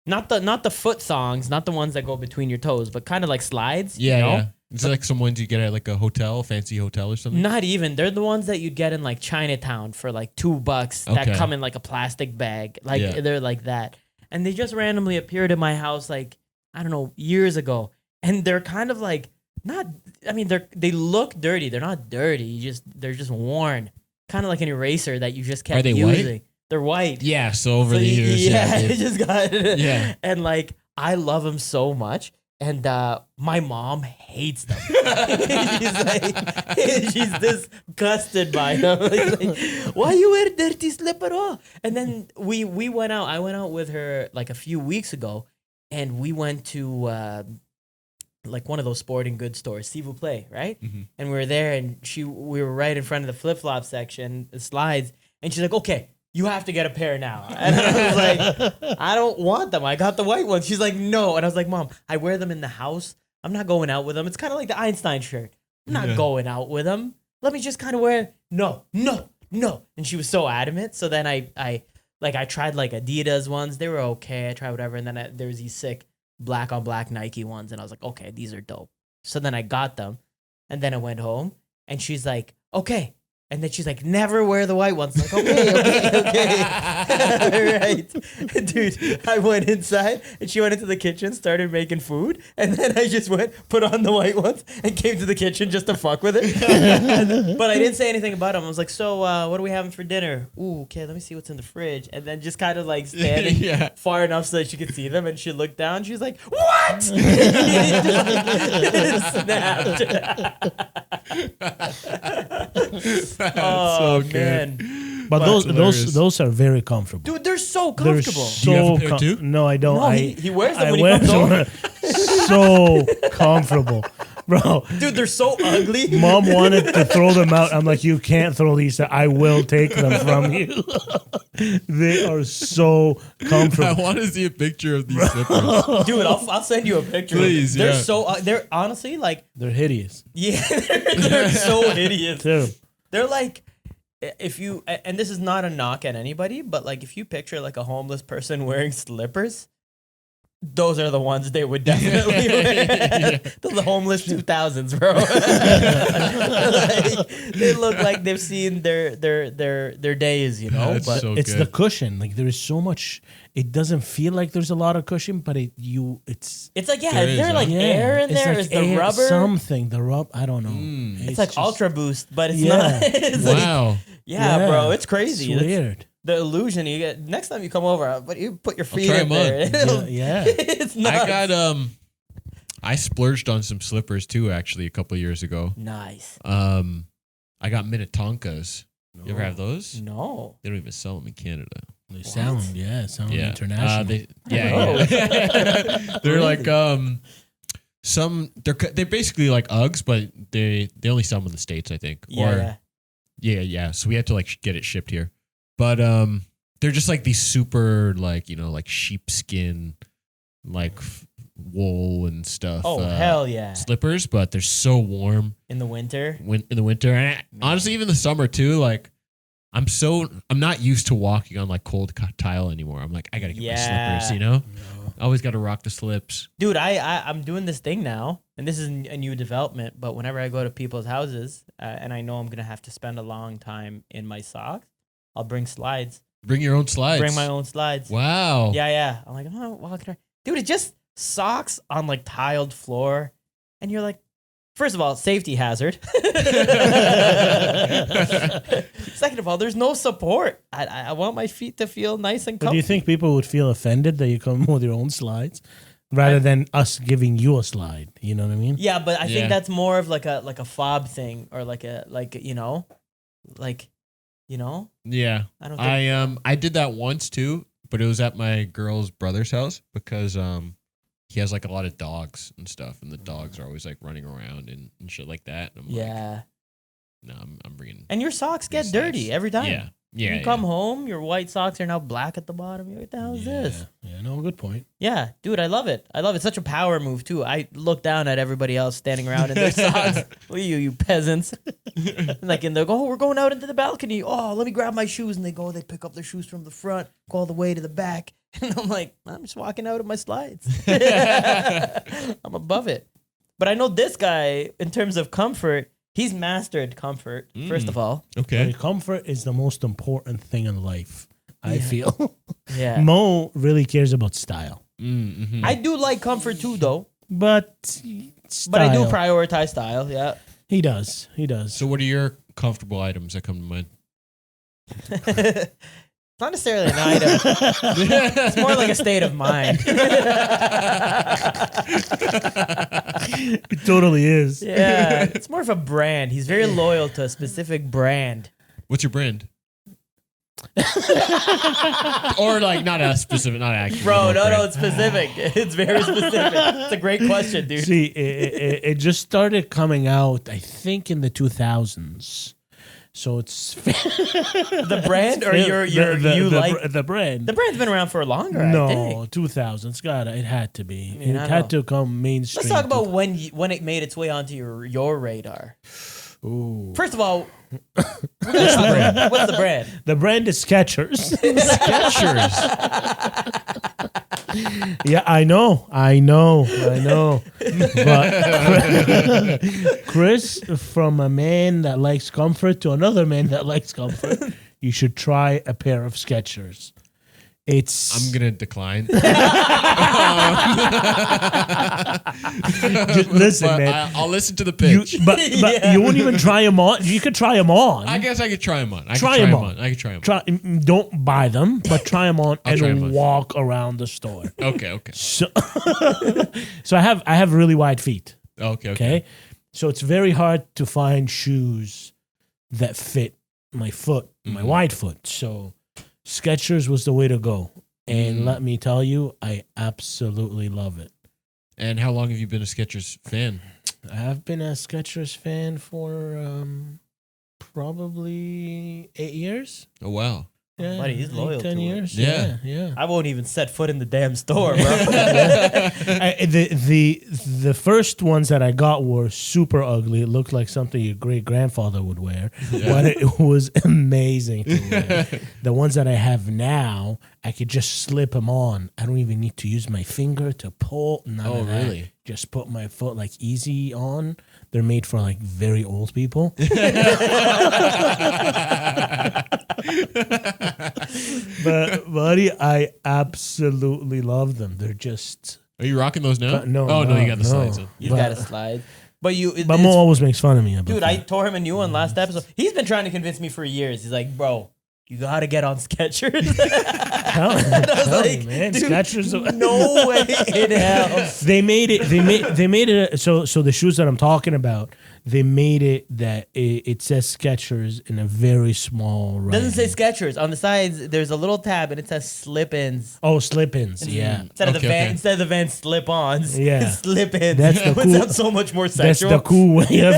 [SPEAKER 1] not the foot songs, not the ones that go between your toes, but kind of like slides.
[SPEAKER 2] Yeah,
[SPEAKER 1] you know?
[SPEAKER 2] yeah. It's like some ones you get at like a hotel, fancy hotel or something.
[SPEAKER 1] Not even. They're the ones that you'd get in like Chinatown for like $2 that come in like a plastic bag. Like they're like that. And they just randomly appeared in my house like, I don't know, years ago. And they're kind of like they look dirty. They're not dirty. They're just worn. Kind of like an eraser that you just kept using.
[SPEAKER 2] White?
[SPEAKER 1] They're white.
[SPEAKER 2] Yeah, so over the years.
[SPEAKER 1] Yeah, it just got
[SPEAKER 2] Yeah.
[SPEAKER 1] And like I love them so much. And my mom hates them. she's disgusted by them. Like, why you wear dirty slipper? Oh? And then we went out. I went out with her like a few weeks ago, and we went to like one of those sporting goods stores, S'il vous plaît, right? Mm-hmm. And we were there, and we were right in front of the flip flop section, the slides, and she's like, "Okay, you have to get a pair now." And I was like, I don't want them. I got the white ones. She's like, no. And I was like, Mom, I wear them in the house. I'm not going out with them. It's kind of like the Einstein shirt. I'm not going out with them. Let me just kind of wear, no. And she was so adamant. So then I tried like Adidas ones. They were okay. I tried whatever. And then there was these sick black on black Nike ones. And I was like, okay, these are dope. So then I got them. And then I went home. And she's like, okay. And then she's like, never wear the white ones. Like, okay. All right. Dude, I went inside and she went into the kitchen, started making food. And then I just put on the white ones and came to the kitchen just to fuck with it. But I didn't say anything about them. I was like, so what are we having for dinner? Ooh, okay, let me see what's in the fridge. And then just kind of like standing far enough so that she could see them. And she looked down. She was like, what? Snapped.
[SPEAKER 2] So good.
[SPEAKER 1] Man.
[SPEAKER 3] But those are very comfortable.
[SPEAKER 1] Dude, they're so comfortable.
[SPEAKER 2] Do you have a pair too?
[SPEAKER 3] No, I don't.
[SPEAKER 1] No, he wears them
[SPEAKER 3] I
[SPEAKER 1] when
[SPEAKER 3] wear
[SPEAKER 1] he comes home.
[SPEAKER 3] So comfortable. Bro.
[SPEAKER 1] Dude, they're so ugly.
[SPEAKER 3] Mom wanted to throw them out. I'm like, you can't throw these out. I will take them from you. They are so comfortable.
[SPEAKER 2] I want to see a picture of these slippers.
[SPEAKER 1] Dude, I'll send you a picture.
[SPEAKER 2] Please,
[SPEAKER 1] they're they're honestly like...
[SPEAKER 3] They're hideous.
[SPEAKER 1] Yeah, they're so hideous.
[SPEAKER 3] Terrible.
[SPEAKER 1] They're like, if you... And this is not a knock at anybody, but like if you picture like a homeless person wearing slippers... Those are the ones they would definitely wear. The homeless 2000s, bro. Like, they look like they've seen their days, you know.
[SPEAKER 2] That's
[SPEAKER 1] but
[SPEAKER 2] so
[SPEAKER 3] it's
[SPEAKER 2] good.
[SPEAKER 3] the cushion. Like there is so much. It doesn't feel like there's a lot of cushion, but it's
[SPEAKER 1] like is
[SPEAKER 2] There
[SPEAKER 1] there
[SPEAKER 2] is,
[SPEAKER 1] like air in
[SPEAKER 3] it's
[SPEAKER 1] there?
[SPEAKER 3] like
[SPEAKER 1] Is the
[SPEAKER 3] air,
[SPEAKER 1] rubber
[SPEAKER 3] something? The rub, I don't know.
[SPEAKER 1] It's like
[SPEAKER 3] just-
[SPEAKER 1] Ultra Boost, but it's
[SPEAKER 3] Yeah.
[SPEAKER 1] not. It's
[SPEAKER 2] Wow.
[SPEAKER 1] like, yeah, bro, it's crazy.
[SPEAKER 3] It's
[SPEAKER 1] It's
[SPEAKER 3] weird.
[SPEAKER 1] the illusion you get next time you come over. But you put your feet
[SPEAKER 2] try
[SPEAKER 1] in
[SPEAKER 2] 'em
[SPEAKER 1] there.
[SPEAKER 3] Yeah.
[SPEAKER 1] It's nuts.
[SPEAKER 2] I got I splurged on some slippers too actually a couple of years ago.
[SPEAKER 1] Nice.
[SPEAKER 2] I got Minnetonkas. You ever have those?
[SPEAKER 1] No.
[SPEAKER 2] They don't even sell them in Canada.
[SPEAKER 3] They sound international.
[SPEAKER 2] They're like they're basically like Uggs, but they only sell them in the States, I think. Yeah. So we had to like get it shipped here, but they're just like these super like like sheepskin, like wool and stuff.
[SPEAKER 1] Oh hell yeah!
[SPEAKER 2] Slippers, but they're so warm
[SPEAKER 1] in the winter.
[SPEAKER 2] In the winter, and honestly, even the summer too. Like I'm not used to walking on like cold tile anymore. I'm like I gotta get my slippers. No. Always got to rock the slips.
[SPEAKER 1] Dude, I'm doing this thing now, and this is a new development, but whenever I go to people's houses and I know I'm going to have to spend a long time in my socks, I'll bring slides.
[SPEAKER 2] Bring your own slides?
[SPEAKER 1] Bring my own slides.
[SPEAKER 2] Wow.
[SPEAKER 1] Yeah. I'm like, oh, walking around. Dude, it's just socks on like tiled floor, and you're like, first of all, safety hazard. Second of all, there's no support. I want my feet to feel nice and comfortable.
[SPEAKER 3] But do you think people would feel offended that you come with your own slides rather than us giving you a slide? You know what I mean?
[SPEAKER 1] Yeah, but I think that's more of like a fob thing or
[SPEAKER 2] Yeah.
[SPEAKER 1] I don't think
[SPEAKER 2] I did that once too, but it was at my girl's brother's house because he has like a lot of dogs and stuff, and the dogs are always like running around and shit like that. And I'm like, no, I'm bringing.
[SPEAKER 1] And your socks get dirty every time.
[SPEAKER 2] Yeah.
[SPEAKER 1] You come home, your white socks are now black at the bottom. You're like, what the hell is this?
[SPEAKER 3] Yeah, no, good point.
[SPEAKER 1] Yeah, dude, I love it. It's such a power move too. I look down at everybody else standing around in their socks. Look at you peasants. Like, and they'll go, we're going out into the balcony. Oh, let me grab my shoes. And they pick up their shoes from the front, go all the way to the back. And I'm like, I'm just walking out of my slides. I'm above it. But I know this guy, in terms of comfort, he's mastered comfort, first of all.
[SPEAKER 2] Okay.
[SPEAKER 3] Comfort is the most important thing in life, I feel.
[SPEAKER 1] Yeah.
[SPEAKER 3] Mo really cares about style.
[SPEAKER 2] Mm-hmm.
[SPEAKER 1] I do like comfort too, though.
[SPEAKER 3] But
[SPEAKER 1] I do prioritize style, yeah.
[SPEAKER 3] He does.
[SPEAKER 2] So what are your comfortable items that come to mind?
[SPEAKER 1] Not necessarily an item. It's more like a state of mind.
[SPEAKER 3] It totally is.
[SPEAKER 1] Yeah, it's more of a brand. He's very loyal to a specific brand.
[SPEAKER 2] What's your brand? Or like not actually.
[SPEAKER 1] Bro, no, it's specific. It's very specific. It's a great question, dude.
[SPEAKER 3] See, it just started coming out, I think, in the 2000s. So it's
[SPEAKER 1] the brand, or
[SPEAKER 3] the brand.
[SPEAKER 1] The brand's been around for longer.
[SPEAKER 3] No,
[SPEAKER 1] I think.
[SPEAKER 3] 2000s. It had to be.
[SPEAKER 1] I mean,
[SPEAKER 3] it had to come mainstream.
[SPEAKER 1] Let's talk about when it made its way onto your radar.
[SPEAKER 3] Ooh.
[SPEAKER 1] First of all, what's the brand?
[SPEAKER 3] The brand is Skechers.
[SPEAKER 2] Skechers.
[SPEAKER 3] Yeah, I know. But Chris, from a man that likes comfort to another man that likes comfort, you should try a pair of Skechers. I'm
[SPEAKER 2] gonna decline.
[SPEAKER 3] Listen, man.
[SPEAKER 2] I'll listen to the pitch.
[SPEAKER 3] But you won't even try them on. You could try them on.
[SPEAKER 2] I guess I could try them on. I could try them on.
[SPEAKER 3] Don't buy them, but try them on and walk around the store.
[SPEAKER 2] Okay.
[SPEAKER 3] So I have really wide feet.
[SPEAKER 2] Okay.
[SPEAKER 3] So it's very hard to find shoes that fit my foot, my wide foot. So Skechers was the way to go. And let me tell you, I absolutely love it.
[SPEAKER 2] And how long have you been a Skechers fan?
[SPEAKER 3] I've been a Skechers fan for probably 8 years.
[SPEAKER 2] Oh, wow.
[SPEAKER 3] Yeah,
[SPEAKER 1] buddy, he's loyal
[SPEAKER 3] 10
[SPEAKER 1] to
[SPEAKER 3] years.
[SPEAKER 2] Yeah.
[SPEAKER 3] I
[SPEAKER 1] won't even set foot in the damn store, bro.
[SPEAKER 3] The first ones that I got were super ugly. It looked like something your great grandfather would wear, but it was amazing to wear. The ones that I have now, I could just slip them on. I don't even need to use my finger to pull. None of that. Really? Just put my foot like easy on. They're made for like very old people. But buddy, I absolutely love them. They're just.
[SPEAKER 2] Are you rocking those now?
[SPEAKER 3] No.
[SPEAKER 2] Oh no, you got the slides.
[SPEAKER 1] You got a slide. But
[SPEAKER 3] Mo always makes fun of me about
[SPEAKER 1] dude,
[SPEAKER 3] that.
[SPEAKER 1] I tore him a new one last episode. He's been trying to convince me for years. He's like, bro, you gotta get on Skechers.
[SPEAKER 3] Hell, man,
[SPEAKER 1] dude,
[SPEAKER 3] Skechers.
[SPEAKER 1] No way in hell.
[SPEAKER 3] They made it. So the shoes that I'm talking about, they made it that it says Skechers in a very small writing.
[SPEAKER 1] Doesn't say Skechers. On the sides, there's a little tab and it says slip-ins.
[SPEAKER 3] Oh, slip-ins. Yeah.
[SPEAKER 1] Instead of the Vans slip-ons.
[SPEAKER 3] Yeah.
[SPEAKER 1] Slip-ins.
[SPEAKER 3] That's the cool.
[SPEAKER 1] Sounds so much more sexual.
[SPEAKER 3] That's the cool way of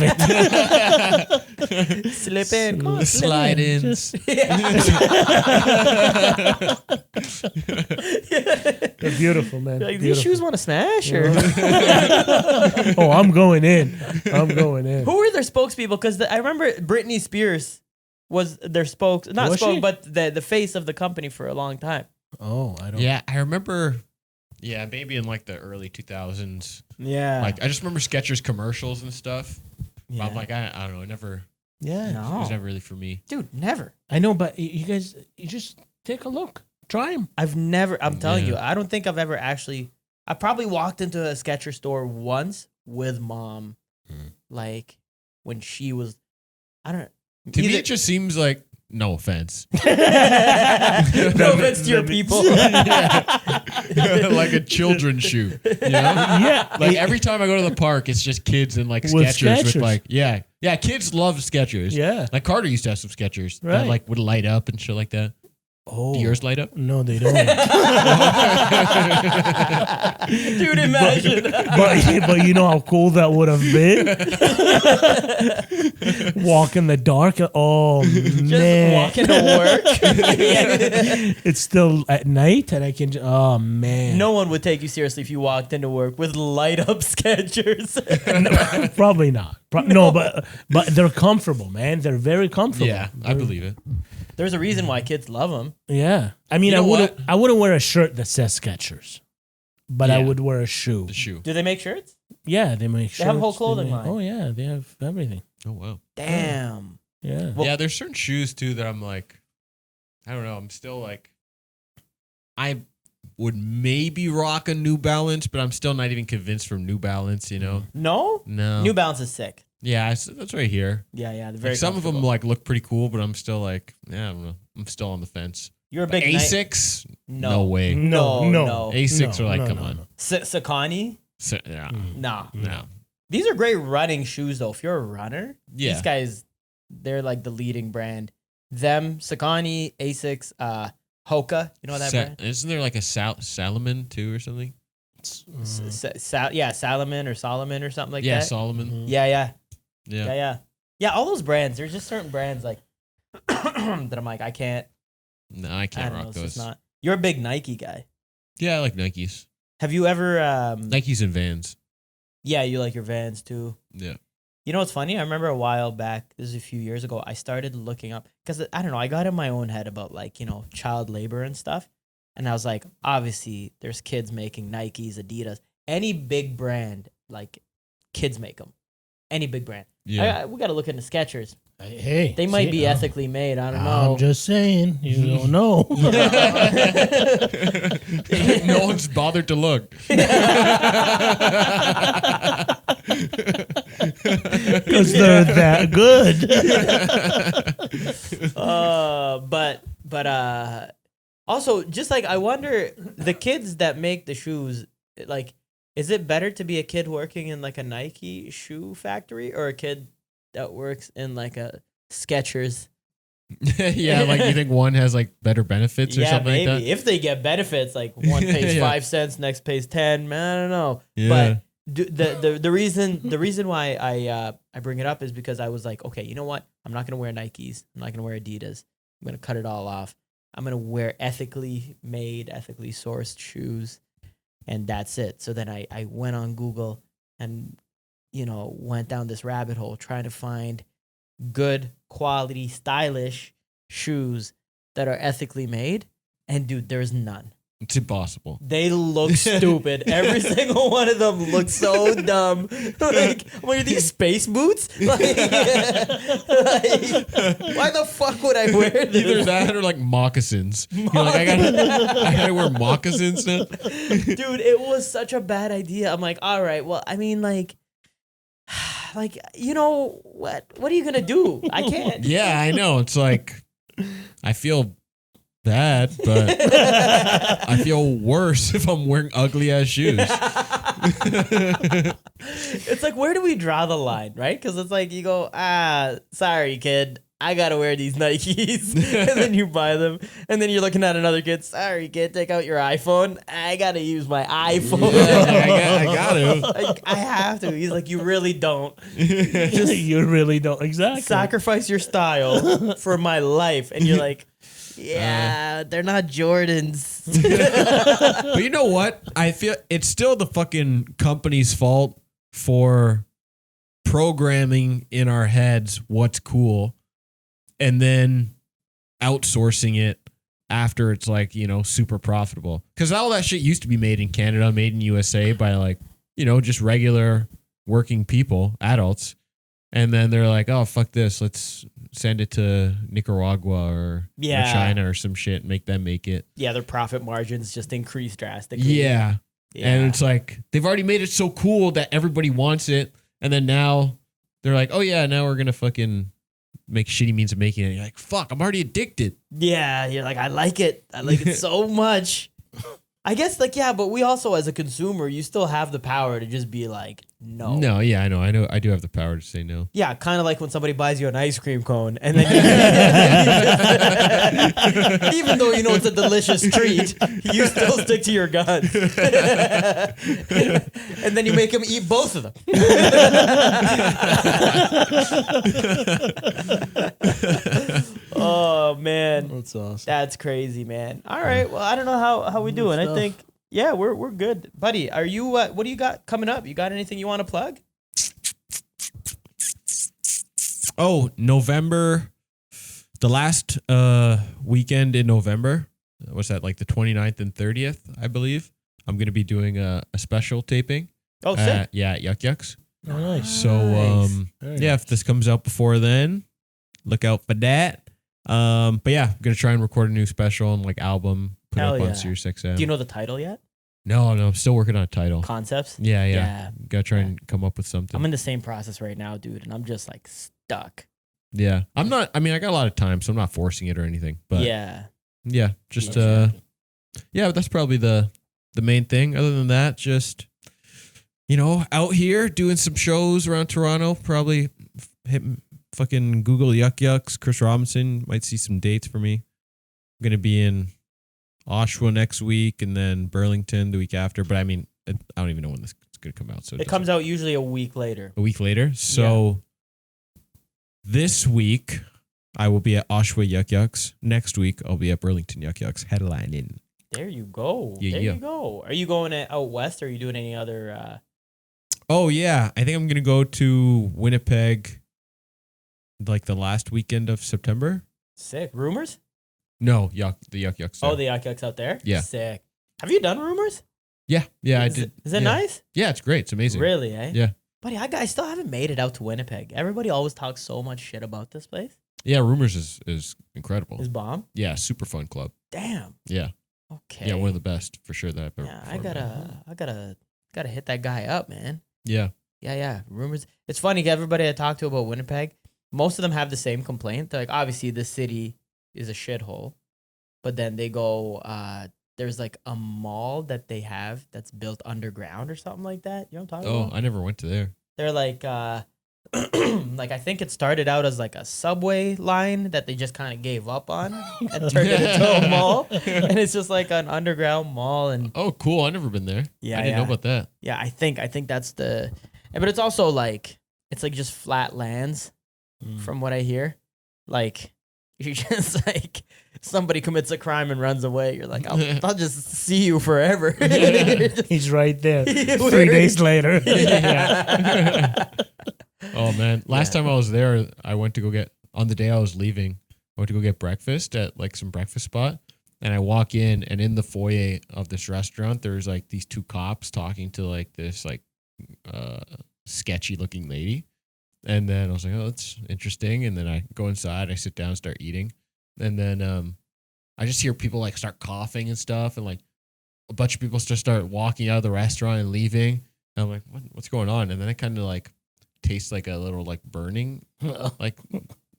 [SPEAKER 3] it.
[SPEAKER 1] Slip-in. Come on,
[SPEAKER 2] Slide-ins.
[SPEAKER 3] They're beautiful, man.
[SPEAKER 1] Like,
[SPEAKER 3] beautiful.
[SPEAKER 1] these shoes want to smash? Or?
[SPEAKER 3] Oh, I'm going in. I'm going in.
[SPEAKER 1] Who were their spokespeople? Because I remember Britney Spears was their but the face of the company for a long time.
[SPEAKER 3] Oh, I don't.
[SPEAKER 2] Yeah, I remember. Yeah, maybe in like the early 2000s.
[SPEAKER 1] Yeah.
[SPEAKER 2] Like I just remember Skechers commercials and stuff.
[SPEAKER 1] Yeah.
[SPEAKER 2] I'm like, I don't know, it never.
[SPEAKER 3] Yeah.
[SPEAKER 2] It
[SPEAKER 1] No.
[SPEAKER 2] was never really for me.
[SPEAKER 1] Dude, never.
[SPEAKER 3] I know, but you guys, you just take a look. Try them.
[SPEAKER 1] I'm telling
[SPEAKER 2] Yeah.
[SPEAKER 1] you, I don't think I've ever actually. I probably walked into a Skechers store once with mom, like when she was. I don't.
[SPEAKER 2] To me, it just seems like no offense.
[SPEAKER 1] No offense to your people.
[SPEAKER 2] Like a children's shoe. You know?
[SPEAKER 3] Yeah.
[SPEAKER 2] Like every time I go to the park, it's just kids in like Skechers with like yeah, kids love Skechers.
[SPEAKER 3] Yeah.
[SPEAKER 2] Like Carter used to have some Skechers that
[SPEAKER 3] Right.
[SPEAKER 2] like would light up and shit like that.
[SPEAKER 3] Oh.
[SPEAKER 2] Do yours light up?
[SPEAKER 3] No, they don't.
[SPEAKER 1] Dude, imagine.
[SPEAKER 3] but you know how cool that would have been? Walk in the dark. Oh,
[SPEAKER 1] Just
[SPEAKER 3] man.
[SPEAKER 1] walking to work.
[SPEAKER 3] It's still at night and I can oh, man.
[SPEAKER 1] No one would take you seriously if you walked into work with light up Skechers.
[SPEAKER 3] No, probably not. No, but they're comfortable, man. They're very comfortable.
[SPEAKER 2] Yeah, I believe it.
[SPEAKER 1] There's a reason why kids love them.
[SPEAKER 3] Yeah. I mean,
[SPEAKER 2] You know
[SPEAKER 3] I wouldn't wear a shirt that says Skechers, but I
[SPEAKER 2] Yeah.
[SPEAKER 3] would wear a shoe.
[SPEAKER 2] The shoe.
[SPEAKER 1] Do they make shirts?
[SPEAKER 3] Yeah, they make shirts.
[SPEAKER 1] They have a whole clothing line.
[SPEAKER 3] Oh, yeah, they have everything.
[SPEAKER 2] Oh wow.
[SPEAKER 1] Damn.
[SPEAKER 3] Yeah.
[SPEAKER 1] Well-
[SPEAKER 2] yeah, there's certain shoes too that I'm like, I don't know. I'm still like, I would maybe rock a New Balance, but I'm still not even convinced from New Balance. You know?
[SPEAKER 1] No?
[SPEAKER 2] No.
[SPEAKER 1] New Balance is sick.
[SPEAKER 2] Yeah, that's right here.
[SPEAKER 1] Yeah, they're very
[SPEAKER 2] Like some of them
[SPEAKER 1] comfortable.
[SPEAKER 2] like look pretty cool, but I'm still like, yeah, I don't know. I'm still on the fence.
[SPEAKER 1] You're a
[SPEAKER 2] But
[SPEAKER 1] big
[SPEAKER 2] Asics?
[SPEAKER 1] No.
[SPEAKER 2] No way.
[SPEAKER 1] No.
[SPEAKER 2] Asics are like, come on.
[SPEAKER 1] Saucony?
[SPEAKER 2] So, yeah.
[SPEAKER 1] Nah.
[SPEAKER 2] No.
[SPEAKER 1] These are great running shoes, though. If you're a runner,
[SPEAKER 2] Yeah.
[SPEAKER 1] these guys, they're like the leading brand. Them, Saucony, Asics, Hoka. You know that brand?
[SPEAKER 2] Isn't there like a Salomon too or something?
[SPEAKER 1] Salomon or Solomon or something like
[SPEAKER 2] Yeah,
[SPEAKER 1] that.
[SPEAKER 2] Solomon.
[SPEAKER 1] Yeah.
[SPEAKER 2] Yeah.
[SPEAKER 1] All those brands. There's just certain brands like that I'm like, I can't.
[SPEAKER 2] No, I
[SPEAKER 1] I
[SPEAKER 2] can't
[SPEAKER 1] don't know.
[SPEAKER 2] rock
[SPEAKER 1] It's just
[SPEAKER 2] those.
[SPEAKER 1] not. You're a big Nike guy.
[SPEAKER 2] Yeah, I like Nikes.
[SPEAKER 1] Have you ever?
[SPEAKER 2] Nikes and Vans.
[SPEAKER 1] Yeah, you like your Vans too.
[SPEAKER 2] Yeah.
[SPEAKER 1] You know what's funny? I remember a while back, this is a few years ago, I started looking up, because I don't know, I got in my own head about like, child labor and stuff. And I was like, obviously, there's kids making Nikes, Adidas, any big brand, like kids make them. Any big brand.
[SPEAKER 2] Yeah.
[SPEAKER 1] We got to look into Skechers.
[SPEAKER 3] Hey,
[SPEAKER 1] They might
[SPEAKER 3] see,
[SPEAKER 1] be ethically made. I don't know.
[SPEAKER 3] I'm just saying, you don't know.
[SPEAKER 2] No one's bothered to look.
[SPEAKER 3] Because they're that good.
[SPEAKER 1] But also, just like, I wonder, the kids that make the shoes, like, is it better to be a kid working in like a Nike shoe factory or a kid that works in like a Skechers?
[SPEAKER 2] Yeah, like you think one has like better benefits or something
[SPEAKER 1] maybe.
[SPEAKER 2] like that?
[SPEAKER 1] If they get benefits, like one pays
[SPEAKER 2] Yeah.
[SPEAKER 1] 5 cents, next pays 10, man, I don't know.
[SPEAKER 2] Yeah.
[SPEAKER 1] But the reason why I bring it up is because I was like, okay, you know what? I'm not gonna wear Nikes. I'm not gonna wear Adidas. I'm gonna cut it all off. I'm gonna wear ethically made, ethically sourced shoes, and that's it. So then I went on Google and went down this rabbit hole trying to find good quality, stylish shoes that are ethically made. And dude, there's none.
[SPEAKER 2] It's impossible.
[SPEAKER 1] They look stupid. Every single one of them looks so dumb. Like, what are these space boots? Like, why the fuck would I wear this?
[SPEAKER 2] Either that or like moccasins. You're like, I gotta wear moccasins now.
[SPEAKER 1] Dude, it was such a bad idea. I'm like, all right, well, I mean, like, what are you gonna do? I can't.
[SPEAKER 2] Yeah, I know. It's like I feel bad, but I feel worse if I'm wearing ugly ass shoes.
[SPEAKER 1] It's like, where do we draw the line, right? Because it's like you go, sorry, kid, I gotta wear these Nikes, and then you buy them, and then you're looking at another kid. Sorry, kid, take out your iPhone. I gotta use my iPhone.
[SPEAKER 2] I got to.
[SPEAKER 1] Like, I have to. He's like, you really don't.
[SPEAKER 3] You really don't. Exactly.
[SPEAKER 1] Sacrifice your style for my life, and you're like, yeah, they're not Jordans.
[SPEAKER 2] But you know what? I feel it's still the fucking company's fault for programming in our heads what's cool and then outsourcing it after it's like, you know, super profitable. Because all that shit used to be made in Canada, made in USA by like, you know, just regular working people, adults. And then they're like, oh, fuck this. Let's send it to Nicaragua or China or some shit and make them make it.
[SPEAKER 1] Yeah, their profit margins just increase drastically.
[SPEAKER 2] Yeah. And it's like, they've already made it so cool that everybody wants it. And then now they're like, oh, yeah, now we're going to fucking make shitty means of making it. And you're like, fuck, I'm already addicted.
[SPEAKER 1] Yeah, you're like, I like it. I like it so much. I guess, like, yeah, but we also, as a consumer, you still have the power to just be like, no.
[SPEAKER 2] No, yeah, I know. I do have the power to say no.
[SPEAKER 1] Yeah, kind of like when somebody buys you an ice cream cone, and then even though you know it's a delicious treat, you still stick to your guns. And then you make them eat both of them. Oh, man.
[SPEAKER 3] That's awesome.
[SPEAKER 1] That's crazy, man. All right. Well, I don't know how we doing. I think, yeah, we're good. Buddy, are you, what do you got coming up? You got anything you want to plug?
[SPEAKER 2] Oh, November, the last weekend in November, what's that, like the 29th and 30th, I believe. I'm going to be doing a special taping.
[SPEAKER 1] Oh, sick.
[SPEAKER 2] Yeah, at Yuck Yucks.
[SPEAKER 3] Oh, nice.
[SPEAKER 2] So,
[SPEAKER 3] Very
[SPEAKER 2] yeah,
[SPEAKER 3] nice.
[SPEAKER 2] if this comes out before then, look out for that. But yeah, I'm going to try and record a new special and like album, put
[SPEAKER 1] Hell
[SPEAKER 2] it up
[SPEAKER 1] yeah.
[SPEAKER 2] on Sirius XM.
[SPEAKER 1] Do you know the title yet?
[SPEAKER 2] No, I'm still working on a title.
[SPEAKER 1] Concepts?
[SPEAKER 2] Yeah. Got to try and come up with something.
[SPEAKER 1] I'm in the same process right now, dude, and I'm just like stuck.
[SPEAKER 2] Yeah. I got a lot of time, so I'm not forcing it or anything. But
[SPEAKER 1] Yeah.
[SPEAKER 2] Just,
[SPEAKER 3] Exactly.
[SPEAKER 2] yeah, that's probably the main thing. Other than that, just, you know, out here doing some shows around Toronto, probably hit fucking Google Yuck Yucks, Chris Robinson, might see some dates for me. I'm going to be in Oshawa next week and then Burlington the week after. But I mean, I don't even know when this is going to come out. So
[SPEAKER 1] It comes out usually a week later.
[SPEAKER 2] a week later. So this week I will be at Oshawa Yuck Yucks. Next week I'll be at Burlington Yuck Yucks headlining.
[SPEAKER 1] There you go.
[SPEAKER 2] Yeah,
[SPEAKER 1] there
[SPEAKER 2] yeah.
[SPEAKER 1] you go. Are you going out west or are you doing any other
[SPEAKER 2] Oh yeah, I think I'm going to go to Winnipeg like the last weekend of September.
[SPEAKER 1] sick rumors?
[SPEAKER 2] No, the Yuck Yucks.
[SPEAKER 1] Oh, the Yuck Yucks out there?
[SPEAKER 2] Yeah.
[SPEAKER 1] Sick. Have you done rumors?
[SPEAKER 2] Yeah, I
[SPEAKER 1] Is
[SPEAKER 2] did.
[SPEAKER 1] it- Is it
[SPEAKER 2] yeah.
[SPEAKER 1] nice?
[SPEAKER 2] Yeah, it's great. It's amazing.
[SPEAKER 1] Really, eh?
[SPEAKER 2] Yeah.
[SPEAKER 1] Buddy, I still haven't made it out to Winnipeg. Everybody always talks so much shit about this place.
[SPEAKER 2] Yeah, Rumors is incredible.
[SPEAKER 1] Is bomb?
[SPEAKER 2] Yeah, super fun club.
[SPEAKER 1] Damn.
[SPEAKER 2] Yeah.
[SPEAKER 1] Okay.
[SPEAKER 2] Yeah, one of the best for sure that I've ever
[SPEAKER 1] Yeah, I
[SPEAKER 2] performed at.
[SPEAKER 1] gotta hit that guy up, man.
[SPEAKER 2] Yeah.
[SPEAKER 1] Yeah. Rumors. It's funny, everybody I talk to about Winnipeg, most of them have the same complaint. They're like, obviously, the city is a shithole, but then they go, there's like a mall that they have that's built underground or something like that. You know what I'm talking
[SPEAKER 2] Oh,
[SPEAKER 1] about?
[SPEAKER 2] I never went to there.
[SPEAKER 1] They're like, like I think it started out as like a subway line that they just kind of gave up on and turned it into a mall, and it's just like an underground mall. And
[SPEAKER 2] Oh, cool. I never been there.
[SPEAKER 1] Yeah,
[SPEAKER 2] I didn't know about that.
[SPEAKER 1] yeah, I think that's the, but it's also like it's like just flat lands, from what I hear. Like you just like somebody commits a crime and runs away. You're like, I'll just see you forever.
[SPEAKER 3] He's right there.
[SPEAKER 1] Where-
[SPEAKER 3] 3 days later.
[SPEAKER 2] Oh man. Last time I was there, I went to go get on the day I was leaving, I went to go get breakfast at like some breakfast spot. And I walk in, and in the foyer of this restaurant, there's like these two cops talking to like this like sketchy looking lady. And then I was like, oh, that's interesting. And then I go inside, I sit down, start eating. And then I just hear people like start coughing and stuff. And like a bunch of people just start walking out of the restaurant and leaving. And I'm like, what's going on? And then I kind of like taste like a little like burning like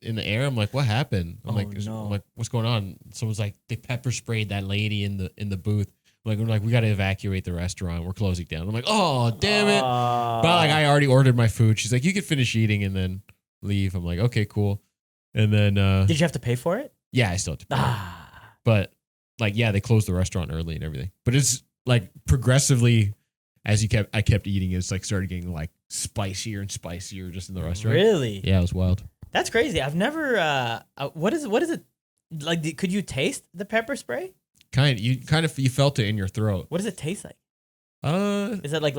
[SPEAKER 2] in the air. I'm like, what happened? I'm
[SPEAKER 1] Oh,
[SPEAKER 2] like,
[SPEAKER 1] no.
[SPEAKER 2] I'm like, what's going on? Someone's like, they pepper sprayed that lady in the booth. I'm Like, we're like, we got to evacuate the restaurant. We're closing down. I'm like, oh, damn it. But like, I already ordered my food. She's like, you can finish eating and then leave. I'm like, okay, cool. And then,
[SPEAKER 1] did you have to pay for it?
[SPEAKER 2] Yeah, I still have to pay. But like, yeah, they closed the restaurant early and everything. But it's like progressively, as I kept eating, it's like started getting like spicier and spicier just in the restaurant.
[SPEAKER 1] Really?
[SPEAKER 2] Yeah, it was wild.
[SPEAKER 1] That's crazy. I've never. What is it like? Could you taste the pepper spray?
[SPEAKER 2] You felt it in your throat.
[SPEAKER 1] What does it taste like?
[SPEAKER 2] Is
[SPEAKER 1] it like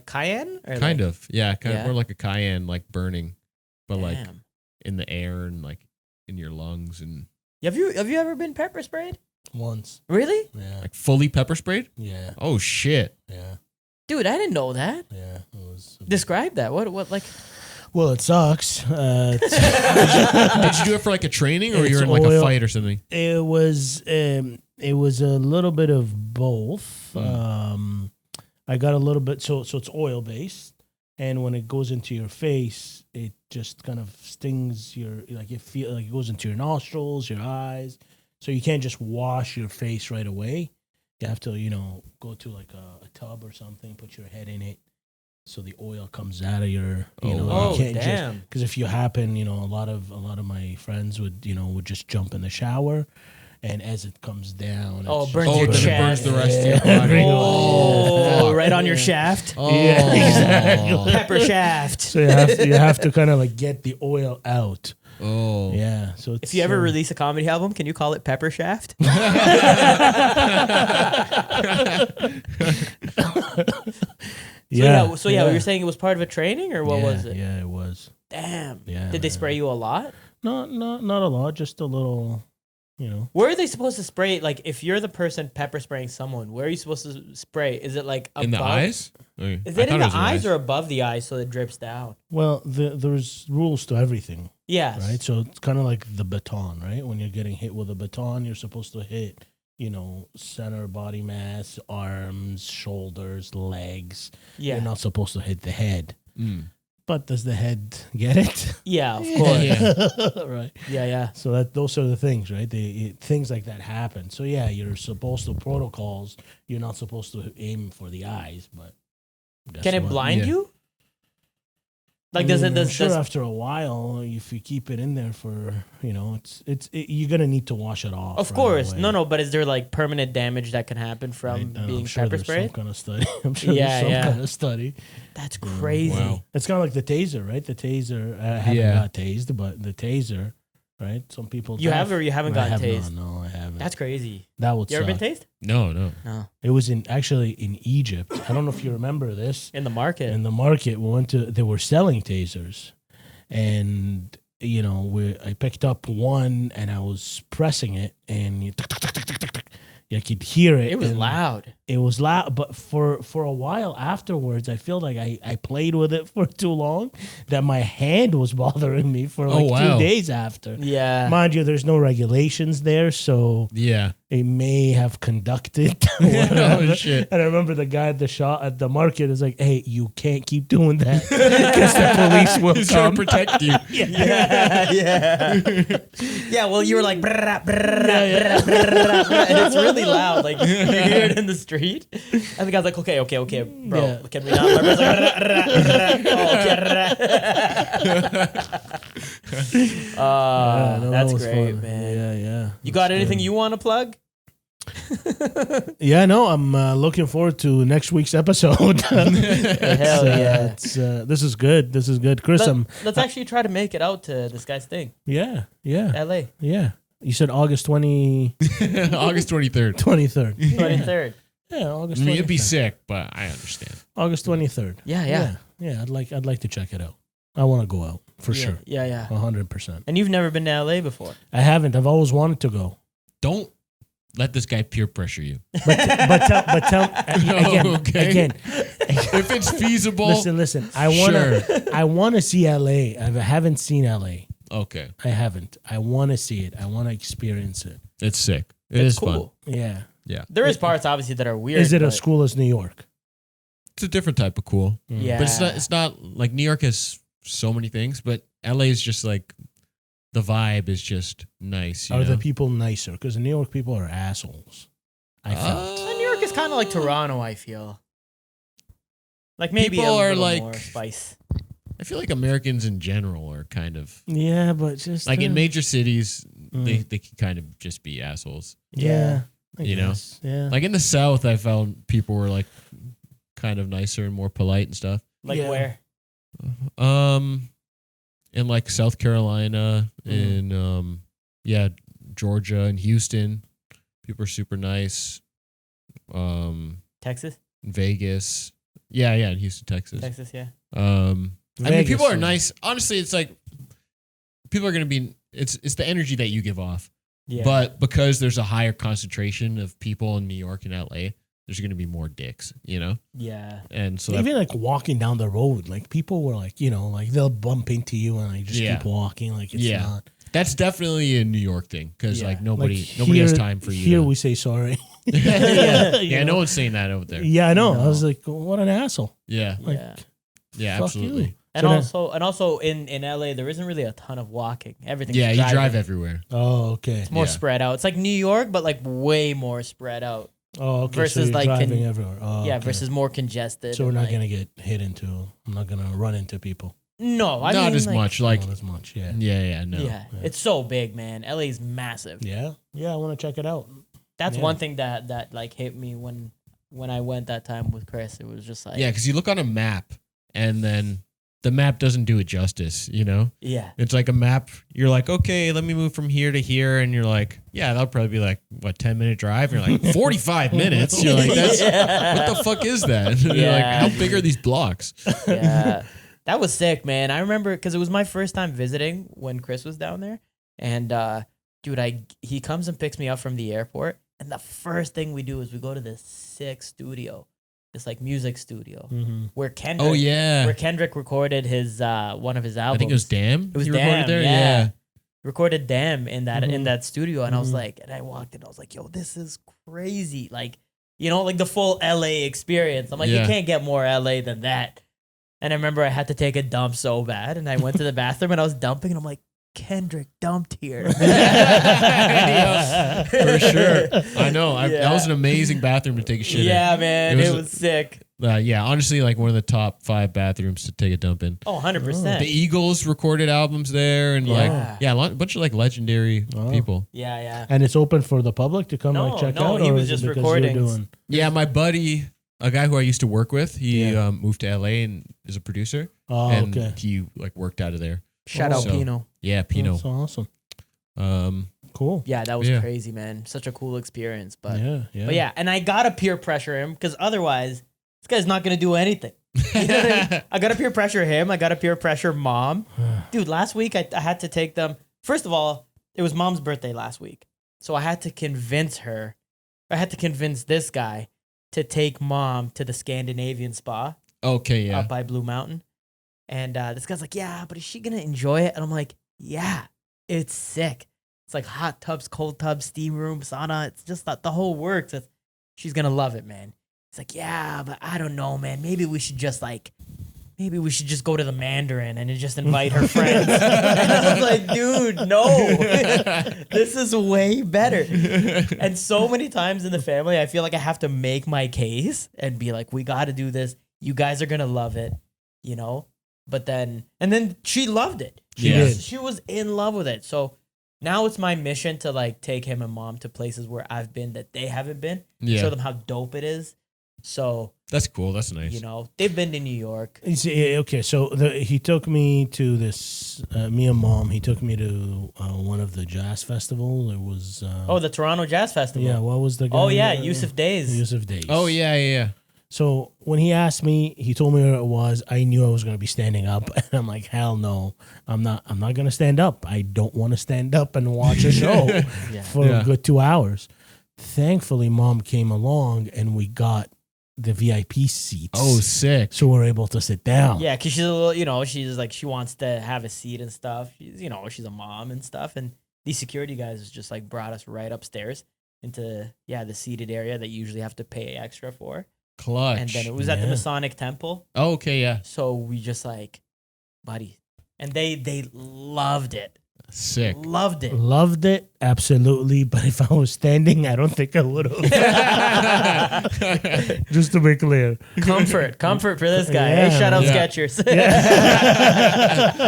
[SPEAKER 1] cayenne? Or
[SPEAKER 2] kind of, yeah, kind of more like a cayenne, like burning, but like
[SPEAKER 1] Damn.
[SPEAKER 2] in the air and like in your lungs and.
[SPEAKER 1] Have you ever been pepper sprayed?
[SPEAKER 3] Once.
[SPEAKER 1] Really?
[SPEAKER 3] Yeah.
[SPEAKER 2] Like fully pepper sprayed?
[SPEAKER 3] Yeah.
[SPEAKER 2] Oh shit.
[SPEAKER 3] Yeah.
[SPEAKER 1] Dude, I didn't know that.
[SPEAKER 3] Yeah. It was.
[SPEAKER 1] Describe that. What like?
[SPEAKER 3] Well, it sucks.
[SPEAKER 2] Did you do it for like a training or you were in like a fight or something?
[SPEAKER 3] It was a little bit of both. I got a little bit, so it's oil based, and when it goes into your face, it just kind of stings you feel like it goes into your nostrils, your eyes. So you can't just wash your face right away. You have to, go to like a tub or something, put your head in it, so the oil comes out of your,
[SPEAKER 1] Oh,
[SPEAKER 3] you can't
[SPEAKER 1] damn.
[SPEAKER 3] because if you happen, a lot of my friends would just jump in the shower, and as it comes down,
[SPEAKER 1] Oh,
[SPEAKER 3] it's
[SPEAKER 1] burns
[SPEAKER 3] just-
[SPEAKER 1] your
[SPEAKER 2] then it
[SPEAKER 1] chest.
[SPEAKER 2] burns the rest of your body.
[SPEAKER 1] Oh, right on your shaft.
[SPEAKER 2] Oh.
[SPEAKER 3] Yeah, exactly.
[SPEAKER 1] Pepper shaft.
[SPEAKER 3] So you have to kind of like get the oil out.
[SPEAKER 2] Oh.
[SPEAKER 3] Yeah. So it's,
[SPEAKER 1] If you ever release a comedy album, can you call it Pepper Shaft? So you're saying it was part of a training, or what was it?
[SPEAKER 3] Yeah, it was.
[SPEAKER 1] Damn.
[SPEAKER 3] Yeah.
[SPEAKER 1] Did they spray you a lot?
[SPEAKER 3] Not a lot, just a little,
[SPEAKER 1] Where are they supposed to spray? Like, if you're the person pepper spraying someone, where are you supposed to spray? Is it like above?
[SPEAKER 2] In the eyes?
[SPEAKER 1] Is it in the eyes or above the eyes so it drips down?
[SPEAKER 3] Well, there's rules to everything,
[SPEAKER 1] Yes.
[SPEAKER 3] right? So it's kind of like the baton, right? When you're getting hit with a baton, you're supposed to hit, center body mass, arms, shoulders, legs.
[SPEAKER 1] Yeah.
[SPEAKER 3] You're not supposed to hit the head.
[SPEAKER 2] Mm.
[SPEAKER 3] But does the head get it?
[SPEAKER 1] Yeah, of course.
[SPEAKER 2] Yeah.
[SPEAKER 3] Right.
[SPEAKER 1] Yeah.
[SPEAKER 3] So those are the things, right? Things like that happen. So yeah, you're supposed to protocols. You're not supposed to aim for the eyes, but
[SPEAKER 1] Can it blind
[SPEAKER 2] Yeah.
[SPEAKER 1] you? Like, does it?
[SPEAKER 3] I'm sure after a while, if you keep it in there for, you're gonna need to wash it off.
[SPEAKER 1] Of
[SPEAKER 3] right
[SPEAKER 1] course,
[SPEAKER 3] away.
[SPEAKER 1] no. But is there like permanent damage that can happen from being
[SPEAKER 3] I'm sure
[SPEAKER 1] pepper
[SPEAKER 3] there's
[SPEAKER 1] sprayed?
[SPEAKER 3] some kind of study. I'm sure
[SPEAKER 1] Yeah,
[SPEAKER 3] there's
[SPEAKER 1] yeah.
[SPEAKER 3] some kind of study.
[SPEAKER 1] That's crazy.
[SPEAKER 2] Wow.
[SPEAKER 3] It's kind of like the taser, right? The taser. I haven't got tased, but the taser, right? Some people.
[SPEAKER 1] You have or you haven't gotten tased?
[SPEAKER 3] No, I haven't.
[SPEAKER 1] That's crazy.
[SPEAKER 3] That would.
[SPEAKER 1] You ever been
[SPEAKER 3] suck.
[SPEAKER 1] tased?
[SPEAKER 2] No.
[SPEAKER 1] No.
[SPEAKER 3] It was actually in Egypt. I don't know if you remember this.
[SPEAKER 1] In the market.
[SPEAKER 3] In the market, they were selling tasers, and I picked up one and I was pressing it, and you could hear it.
[SPEAKER 1] It was
[SPEAKER 3] and
[SPEAKER 1] loud.
[SPEAKER 3] It was loud, but for a while afterwards, I feel like I played with it for too long, that my hand was bothering me for like 2 days after.
[SPEAKER 1] Yeah.
[SPEAKER 3] Mind you, there's no regulations there, so
[SPEAKER 2] Yeah.
[SPEAKER 3] it may have conducted whatever.
[SPEAKER 2] Oh, shit.
[SPEAKER 3] And I remember the guy at the market is like, "Hey, you can't keep doing that because the police will
[SPEAKER 2] He's trying
[SPEAKER 3] come."
[SPEAKER 2] to protect you.
[SPEAKER 1] Yeah, well, you were like, brrrah, brrrah, brrrah, brrrah, brrrah, and it's really loud. Like, you hear it in the street. And the guy's like, okay, bro,
[SPEAKER 3] Yeah.
[SPEAKER 1] can we not? My brother's like, brrrah, brrrah, brrrah. Oh, okay,
[SPEAKER 3] No,
[SPEAKER 1] that's
[SPEAKER 3] that was
[SPEAKER 1] great,
[SPEAKER 3] fun.
[SPEAKER 1] man.
[SPEAKER 3] Yeah.
[SPEAKER 1] You got anything you want to plug?
[SPEAKER 3] Yeah, no, I'm looking forward to next week's episode.
[SPEAKER 1] Hell yeah.
[SPEAKER 3] This is good. Chris,
[SPEAKER 1] Let's actually try to make it out to this guy's thing.
[SPEAKER 3] Yeah.
[SPEAKER 1] LA.
[SPEAKER 3] Yeah. You said August 23rd.
[SPEAKER 2] August 23rd.
[SPEAKER 1] 23rd.
[SPEAKER 3] Yeah, August
[SPEAKER 2] I
[SPEAKER 3] 23rd.
[SPEAKER 2] mean, it'd be sick, but I understand.
[SPEAKER 3] August 23rd.
[SPEAKER 1] Yeah.
[SPEAKER 3] Yeah, I'd like to check it out. I want to go out for sure.
[SPEAKER 1] Yeah.
[SPEAKER 3] 100%.
[SPEAKER 1] And you've never been to LA before.
[SPEAKER 3] I haven't. I've always wanted to go.
[SPEAKER 2] Don't let this guy peer pressure you.
[SPEAKER 3] But tell again.
[SPEAKER 2] If it's feasible.
[SPEAKER 3] Listen. I want to see LA. I haven't seen LA.
[SPEAKER 2] Okay.
[SPEAKER 3] I haven't. I want to see it. I want to experience it.
[SPEAKER 2] It's sick. It's
[SPEAKER 1] cool.
[SPEAKER 2] fun.
[SPEAKER 3] Yeah.
[SPEAKER 2] Yeah.
[SPEAKER 1] There is parts obviously that are weird.
[SPEAKER 3] Is it
[SPEAKER 1] but
[SPEAKER 3] as cool as New York?
[SPEAKER 2] It's a different type of cool.
[SPEAKER 1] Yeah.
[SPEAKER 2] But it's not like New York has so many things, but LA is just like the vibe is just nice.
[SPEAKER 3] Are the people nicer? Because the New York people are assholes. I felt.
[SPEAKER 1] New York is kind kind of like Toronto, I feel. Like maybe
[SPEAKER 2] People
[SPEAKER 1] a
[SPEAKER 2] are
[SPEAKER 1] little
[SPEAKER 2] like-
[SPEAKER 1] more spice.
[SPEAKER 2] I feel like Americans in general are kind of
[SPEAKER 3] Yeah, but just
[SPEAKER 2] like in major cities, they
[SPEAKER 3] Mm.
[SPEAKER 2] can kind of just be assholes.
[SPEAKER 3] Yeah, I
[SPEAKER 2] You know?
[SPEAKER 3] guess. Yeah.
[SPEAKER 2] Like in the South, I found people were like kind of nicer and more polite and stuff.
[SPEAKER 1] Like
[SPEAKER 3] Yeah.
[SPEAKER 1] where?
[SPEAKER 2] In like South Carolina, in Georgia and Houston, people are super nice.
[SPEAKER 1] Texas?
[SPEAKER 2] Vegas, yeah, in Houston, Texas.
[SPEAKER 1] Texas, yeah.
[SPEAKER 2] I mean,
[SPEAKER 3] Vegas
[SPEAKER 2] people are
[SPEAKER 3] is-
[SPEAKER 2] nice. Honestly, it's like people are gonna be. It's the energy that you give off.
[SPEAKER 1] Yeah.
[SPEAKER 2] But because there's a higher concentration of people in New York and LA, there's gonna be more dicks, you know.
[SPEAKER 1] yeah.
[SPEAKER 2] And so
[SPEAKER 3] Even like walking down the road, like people were like, like they'll bump into you and like just
[SPEAKER 2] Yeah.
[SPEAKER 3] keep walking, like it's
[SPEAKER 2] Yeah.
[SPEAKER 3] not.
[SPEAKER 2] that's definitely a New York thing because
[SPEAKER 1] Yeah.
[SPEAKER 2] like nobody
[SPEAKER 3] Like
[SPEAKER 2] has
[SPEAKER 3] here-
[SPEAKER 2] time for you.
[SPEAKER 3] Here
[SPEAKER 2] to,
[SPEAKER 3] we say sorry.
[SPEAKER 1] Yeah.
[SPEAKER 2] yeah, no one's saying that over there.
[SPEAKER 3] Yeah, I know. I
[SPEAKER 1] No.
[SPEAKER 3] was like, what an asshole.
[SPEAKER 2] Yeah,
[SPEAKER 3] Like,
[SPEAKER 1] Yeah.
[SPEAKER 2] yeah,
[SPEAKER 3] fuck
[SPEAKER 2] absolutely.
[SPEAKER 3] you.
[SPEAKER 1] And
[SPEAKER 3] So
[SPEAKER 1] also in LA there isn't really a ton of walking. Everything's
[SPEAKER 2] Yeah, you
[SPEAKER 1] driving.
[SPEAKER 2] drive everywhere.
[SPEAKER 3] Oh, okay.
[SPEAKER 1] It's more
[SPEAKER 2] Yeah.
[SPEAKER 1] spread out. It's like New York, but like way more spread out.
[SPEAKER 3] Oh, okay.
[SPEAKER 1] versus,
[SPEAKER 3] so you're
[SPEAKER 1] like,
[SPEAKER 3] driving
[SPEAKER 1] can-
[SPEAKER 3] everywhere. Oh,
[SPEAKER 1] Yeah,
[SPEAKER 3] okay.
[SPEAKER 1] versus more congested.
[SPEAKER 3] So we're
[SPEAKER 1] and,
[SPEAKER 3] not
[SPEAKER 1] like-
[SPEAKER 3] gonna get hit into. I'm not gonna run into people.
[SPEAKER 1] No, I
[SPEAKER 2] Not
[SPEAKER 1] mean,
[SPEAKER 2] as
[SPEAKER 1] like,
[SPEAKER 2] much. Like,
[SPEAKER 3] Not as much. Yeah.
[SPEAKER 2] no.
[SPEAKER 1] Yeah, it's so big, man. LA's massive.
[SPEAKER 3] Yeah. Yeah. I want to check it out.
[SPEAKER 1] That's
[SPEAKER 3] Yeah.
[SPEAKER 1] one thing that like hit me when I went that time with Chris. It was just like
[SPEAKER 2] Yeah, because you look on a map and then the map doesn't do it justice, you know?
[SPEAKER 1] yeah.
[SPEAKER 2] It's like a map. You're like, okay, let me move from here to here. And you're like, yeah, that'll probably be like, 10-minute drive? And you're like, 45 minutes? You're like, that's
[SPEAKER 1] Yeah.
[SPEAKER 2] what the fuck is that? And you're like,
[SPEAKER 1] Yeah.
[SPEAKER 2] how big are these blocks?
[SPEAKER 1] Yeah. That was sick, man. I remember because it was my first time visiting when Chris was down there. And dude, he comes and picks me up from the airport. And the first thing we do is we go to this sick studio, this like music studio
[SPEAKER 3] Mm-hmm.
[SPEAKER 1] where Kendrick,
[SPEAKER 2] Oh, yeah.
[SPEAKER 1] where Kendrick recorded his one of his albums.
[SPEAKER 2] I think it was Damn.
[SPEAKER 1] It was
[SPEAKER 2] you recorded
[SPEAKER 1] Damn,
[SPEAKER 2] there?
[SPEAKER 1] yeah. Recorded Damn in that
[SPEAKER 3] Mhm.
[SPEAKER 1] studio, and I was
[SPEAKER 3] Mhm.
[SPEAKER 1] like, and I walked in, I was like, yo, this is crazy, like, like the full LA experience. I'm like,
[SPEAKER 2] Yeah.
[SPEAKER 1] you can't get more LA than that. And I remember I had to take a dump so bad, and I went to the bathroom and I was dumping, and I'm like, Kendrick dumped here.
[SPEAKER 2] For sure. I know. That
[SPEAKER 1] Yeah.
[SPEAKER 2] was an amazing bathroom to take a shit
[SPEAKER 1] Yeah, man,
[SPEAKER 2] It
[SPEAKER 1] it
[SPEAKER 2] was-
[SPEAKER 1] was sick.
[SPEAKER 2] in. Yeah, honestly, like one of the top 5 bathrooms to take a dump in.
[SPEAKER 1] Oh, 100%.
[SPEAKER 2] The Eagles recorded albums there, and
[SPEAKER 1] Yeah.
[SPEAKER 2] a bunch of like legendary
[SPEAKER 3] Oh.
[SPEAKER 2] people.
[SPEAKER 1] Yeah, yeah.
[SPEAKER 3] And it's open for the public to come
[SPEAKER 1] No,
[SPEAKER 3] like check
[SPEAKER 1] no,
[SPEAKER 3] out.
[SPEAKER 1] he
[SPEAKER 3] or
[SPEAKER 1] was
[SPEAKER 3] is it
[SPEAKER 1] just
[SPEAKER 3] because you're
[SPEAKER 1] recordings.
[SPEAKER 3] doing-
[SPEAKER 2] Yeah, my buddy, a guy who I used to work with, he
[SPEAKER 3] Yeah.
[SPEAKER 2] moved to LA and is a producer,
[SPEAKER 3] Oh,
[SPEAKER 2] and
[SPEAKER 3] okay.
[SPEAKER 2] he like worked out of there.
[SPEAKER 1] Shout
[SPEAKER 3] Oh.
[SPEAKER 1] out
[SPEAKER 2] So-
[SPEAKER 1] Pino.
[SPEAKER 2] Yeah, Pino.
[SPEAKER 3] That's awesome.
[SPEAKER 2] Um,
[SPEAKER 3] Cool.
[SPEAKER 1] Yeah, that was
[SPEAKER 2] Yeah.
[SPEAKER 1] crazy, man. Such a cool experience. But
[SPEAKER 3] Yeah.
[SPEAKER 1] But yeah, and I gotta peer pressure him because otherwise, this guy's not gonna do anything. You know what I mean? I gotta peer pressure him. I gotta peer pressure mom. Dude, last week I had to take them. First of all, it was mom's birthday last week, so I had to convince her. I had to convince this guy to take mom to the Scandinavian spa
[SPEAKER 2] okay, yeah.
[SPEAKER 1] up by Blue Mountain, and this guy's like, "Yeah, but is she gonna enjoy it?" And I'm like, "Yeah, it's sick. It's like hot tubs, cold tubs, steam room, sauna. It's just the whole works. She's gonna love it, man." It's like, "Yeah, but I don't know, man. Maybe we should just go to the Mandarin and just invite her friends." And I was like, "Dude, no. This is way better." And so many times in the family, I feel like I have to make my case and be like, "We got to do this. You guys are gonna love it," you know. But then she loved it.
[SPEAKER 2] Yeah.
[SPEAKER 1] She was in love with it. So now it's my mission to like take him and mom to places where I've been that they haven't been.
[SPEAKER 2] Yeah.
[SPEAKER 1] Show them how dope it is. So
[SPEAKER 2] That's cool. That's nice.
[SPEAKER 1] they've been to New York.
[SPEAKER 3] Okay, so he took me to this. Me and mom. He took me to one of the jazz festival. It was.
[SPEAKER 1] The Toronto Jazz Festival.
[SPEAKER 3] Yeah. What was the guy?
[SPEAKER 1] Oh yeah, Yusuf Days.
[SPEAKER 3] Yusuf Days.
[SPEAKER 2] Oh yeah.
[SPEAKER 3] So when he asked me, he told me where it was. I knew I was going to be standing up, and I'm like, hell no, I'm not going to stand up. I don't want to stand up and watch a show for
[SPEAKER 2] Yeah.
[SPEAKER 3] a good 2 hours. Thankfully, mom came along, and we got the VIP seats.
[SPEAKER 2] Oh, sick.
[SPEAKER 3] so we're able to sit down.
[SPEAKER 1] Yeah, because she's a little, she's like, she wants to have a seat and stuff. She's, she's a mom and stuff. And these security guys just like brought us right upstairs into, the seated area that you usually have to pay extra for.
[SPEAKER 2] Clutch.
[SPEAKER 1] And then it was at the
[SPEAKER 3] Yeah.
[SPEAKER 1] Masonic Temple.
[SPEAKER 2] Oh, okay, yeah.
[SPEAKER 1] So we just like, buddy. And they loved it.
[SPEAKER 2] Sick.
[SPEAKER 1] Loved it.
[SPEAKER 3] Loved it, absolutely. But if I was standing, I don't think I would have. Just to be clear.
[SPEAKER 1] Comfort for this guy.
[SPEAKER 3] Yeah.
[SPEAKER 1] Hey, shout out
[SPEAKER 2] Yeah.
[SPEAKER 1] Skechers.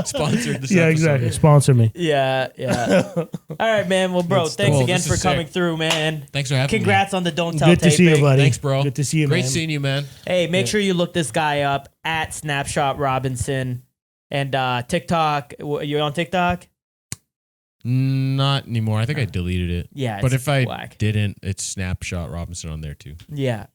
[SPEAKER 2] Sponsored this
[SPEAKER 3] Yeah,
[SPEAKER 2] episode.
[SPEAKER 3] exactly. Sponsor me.
[SPEAKER 1] Yeah. All right, man. Well, bro, thanks
[SPEAKER 2] cool.
[SPEAKER 1] again
[SPEAKER 2] This
[SPEAKER 1] for
[SPEAKER 2] is
[SPEAKER 1] coming
[SPEAKER 2] sick.
[SPEAKER 1] through, man.
[SPEAKER 2] Thanks for having me.
[SPEAKER 1] Congrats on the Don't Tell
[SPEAKER 3] Good to see you,
[SPEAKER 1] taping.
[SPEAKER 3] buddy.
[SPEAKER 2] Thanks, bro.
[SPEAKER 3] Good to see you,
[SPEAKER 2] Great
[SPEAKER 3] man.
[SPEAKER 2] seeing you, man.
[SPEAKER 1] Hey, make sure you look this guy up at Snapshot Robinson and TikTok. You on TikTok?
[SPEAKER 2] Not anymore. I think I deleted it.
[SPEAKER 1] Yeah,
[SPEAKER 2] But
[SPEAKER 1] it's
[SPEAKER 2] if I
[SPEAKER 1] whack.
[SPEAKER 2] didn't, it's Snapshot Robinson on there too.
[SPEAKER 1] Yeah.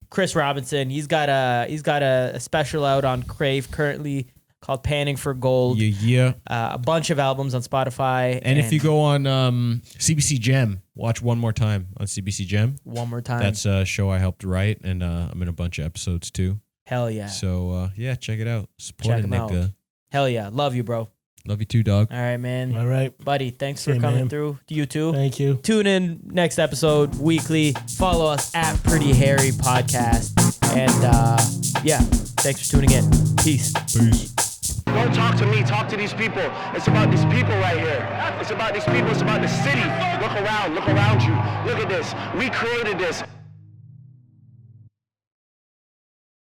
[SPEAKER 1] Chris Robinson. He's got a special out on Crave currently called Panning for Gold.
[SPEAKER 2] Yeah.
[SPEAKER 1] A bunch of albums on Spotify.
[SPEAKER 2] And if you go on CBC Gem, watch One More Time on CBC Gem.
[SPEAKER 1] one more time,
[SPEAKER 2] That's a show I helped write, and I'm in a bunch of episodes too.
[SPEAKER 1] hell yeah.
[SPEAKER 2] So check it out. Support
[SPEAKER 1] Check
[SPEAKER 2] it,
[SPEAKER 1] him out.
[SPEAKER 2] nigga.
[SPEAKER 1] Hell yeah. Love you, bro.
[SPEAKER 2] Love you too, dog.
[SPEAKER 1] All right, man.
[SPEAKER 3] All right.
[SPEAKER 1] Buddy, thanks for
[SPEAKER 3] Same,
[SPEAKER 1] coming
[SPEAKER 3] man.
[SPEAKER 1] through. You too.
[SPEAKER 3] Thank you.
[SPEAKER 1] Tune in next episode weekly. Follow us at Pretty Harry Podcast. And thanks for tuning in. Peace.
[SPEAKER 4] Don't talk to me, talk to these people. It's about these people right here. It's about these people, it's about the city. Look around you. Look at this. We created this.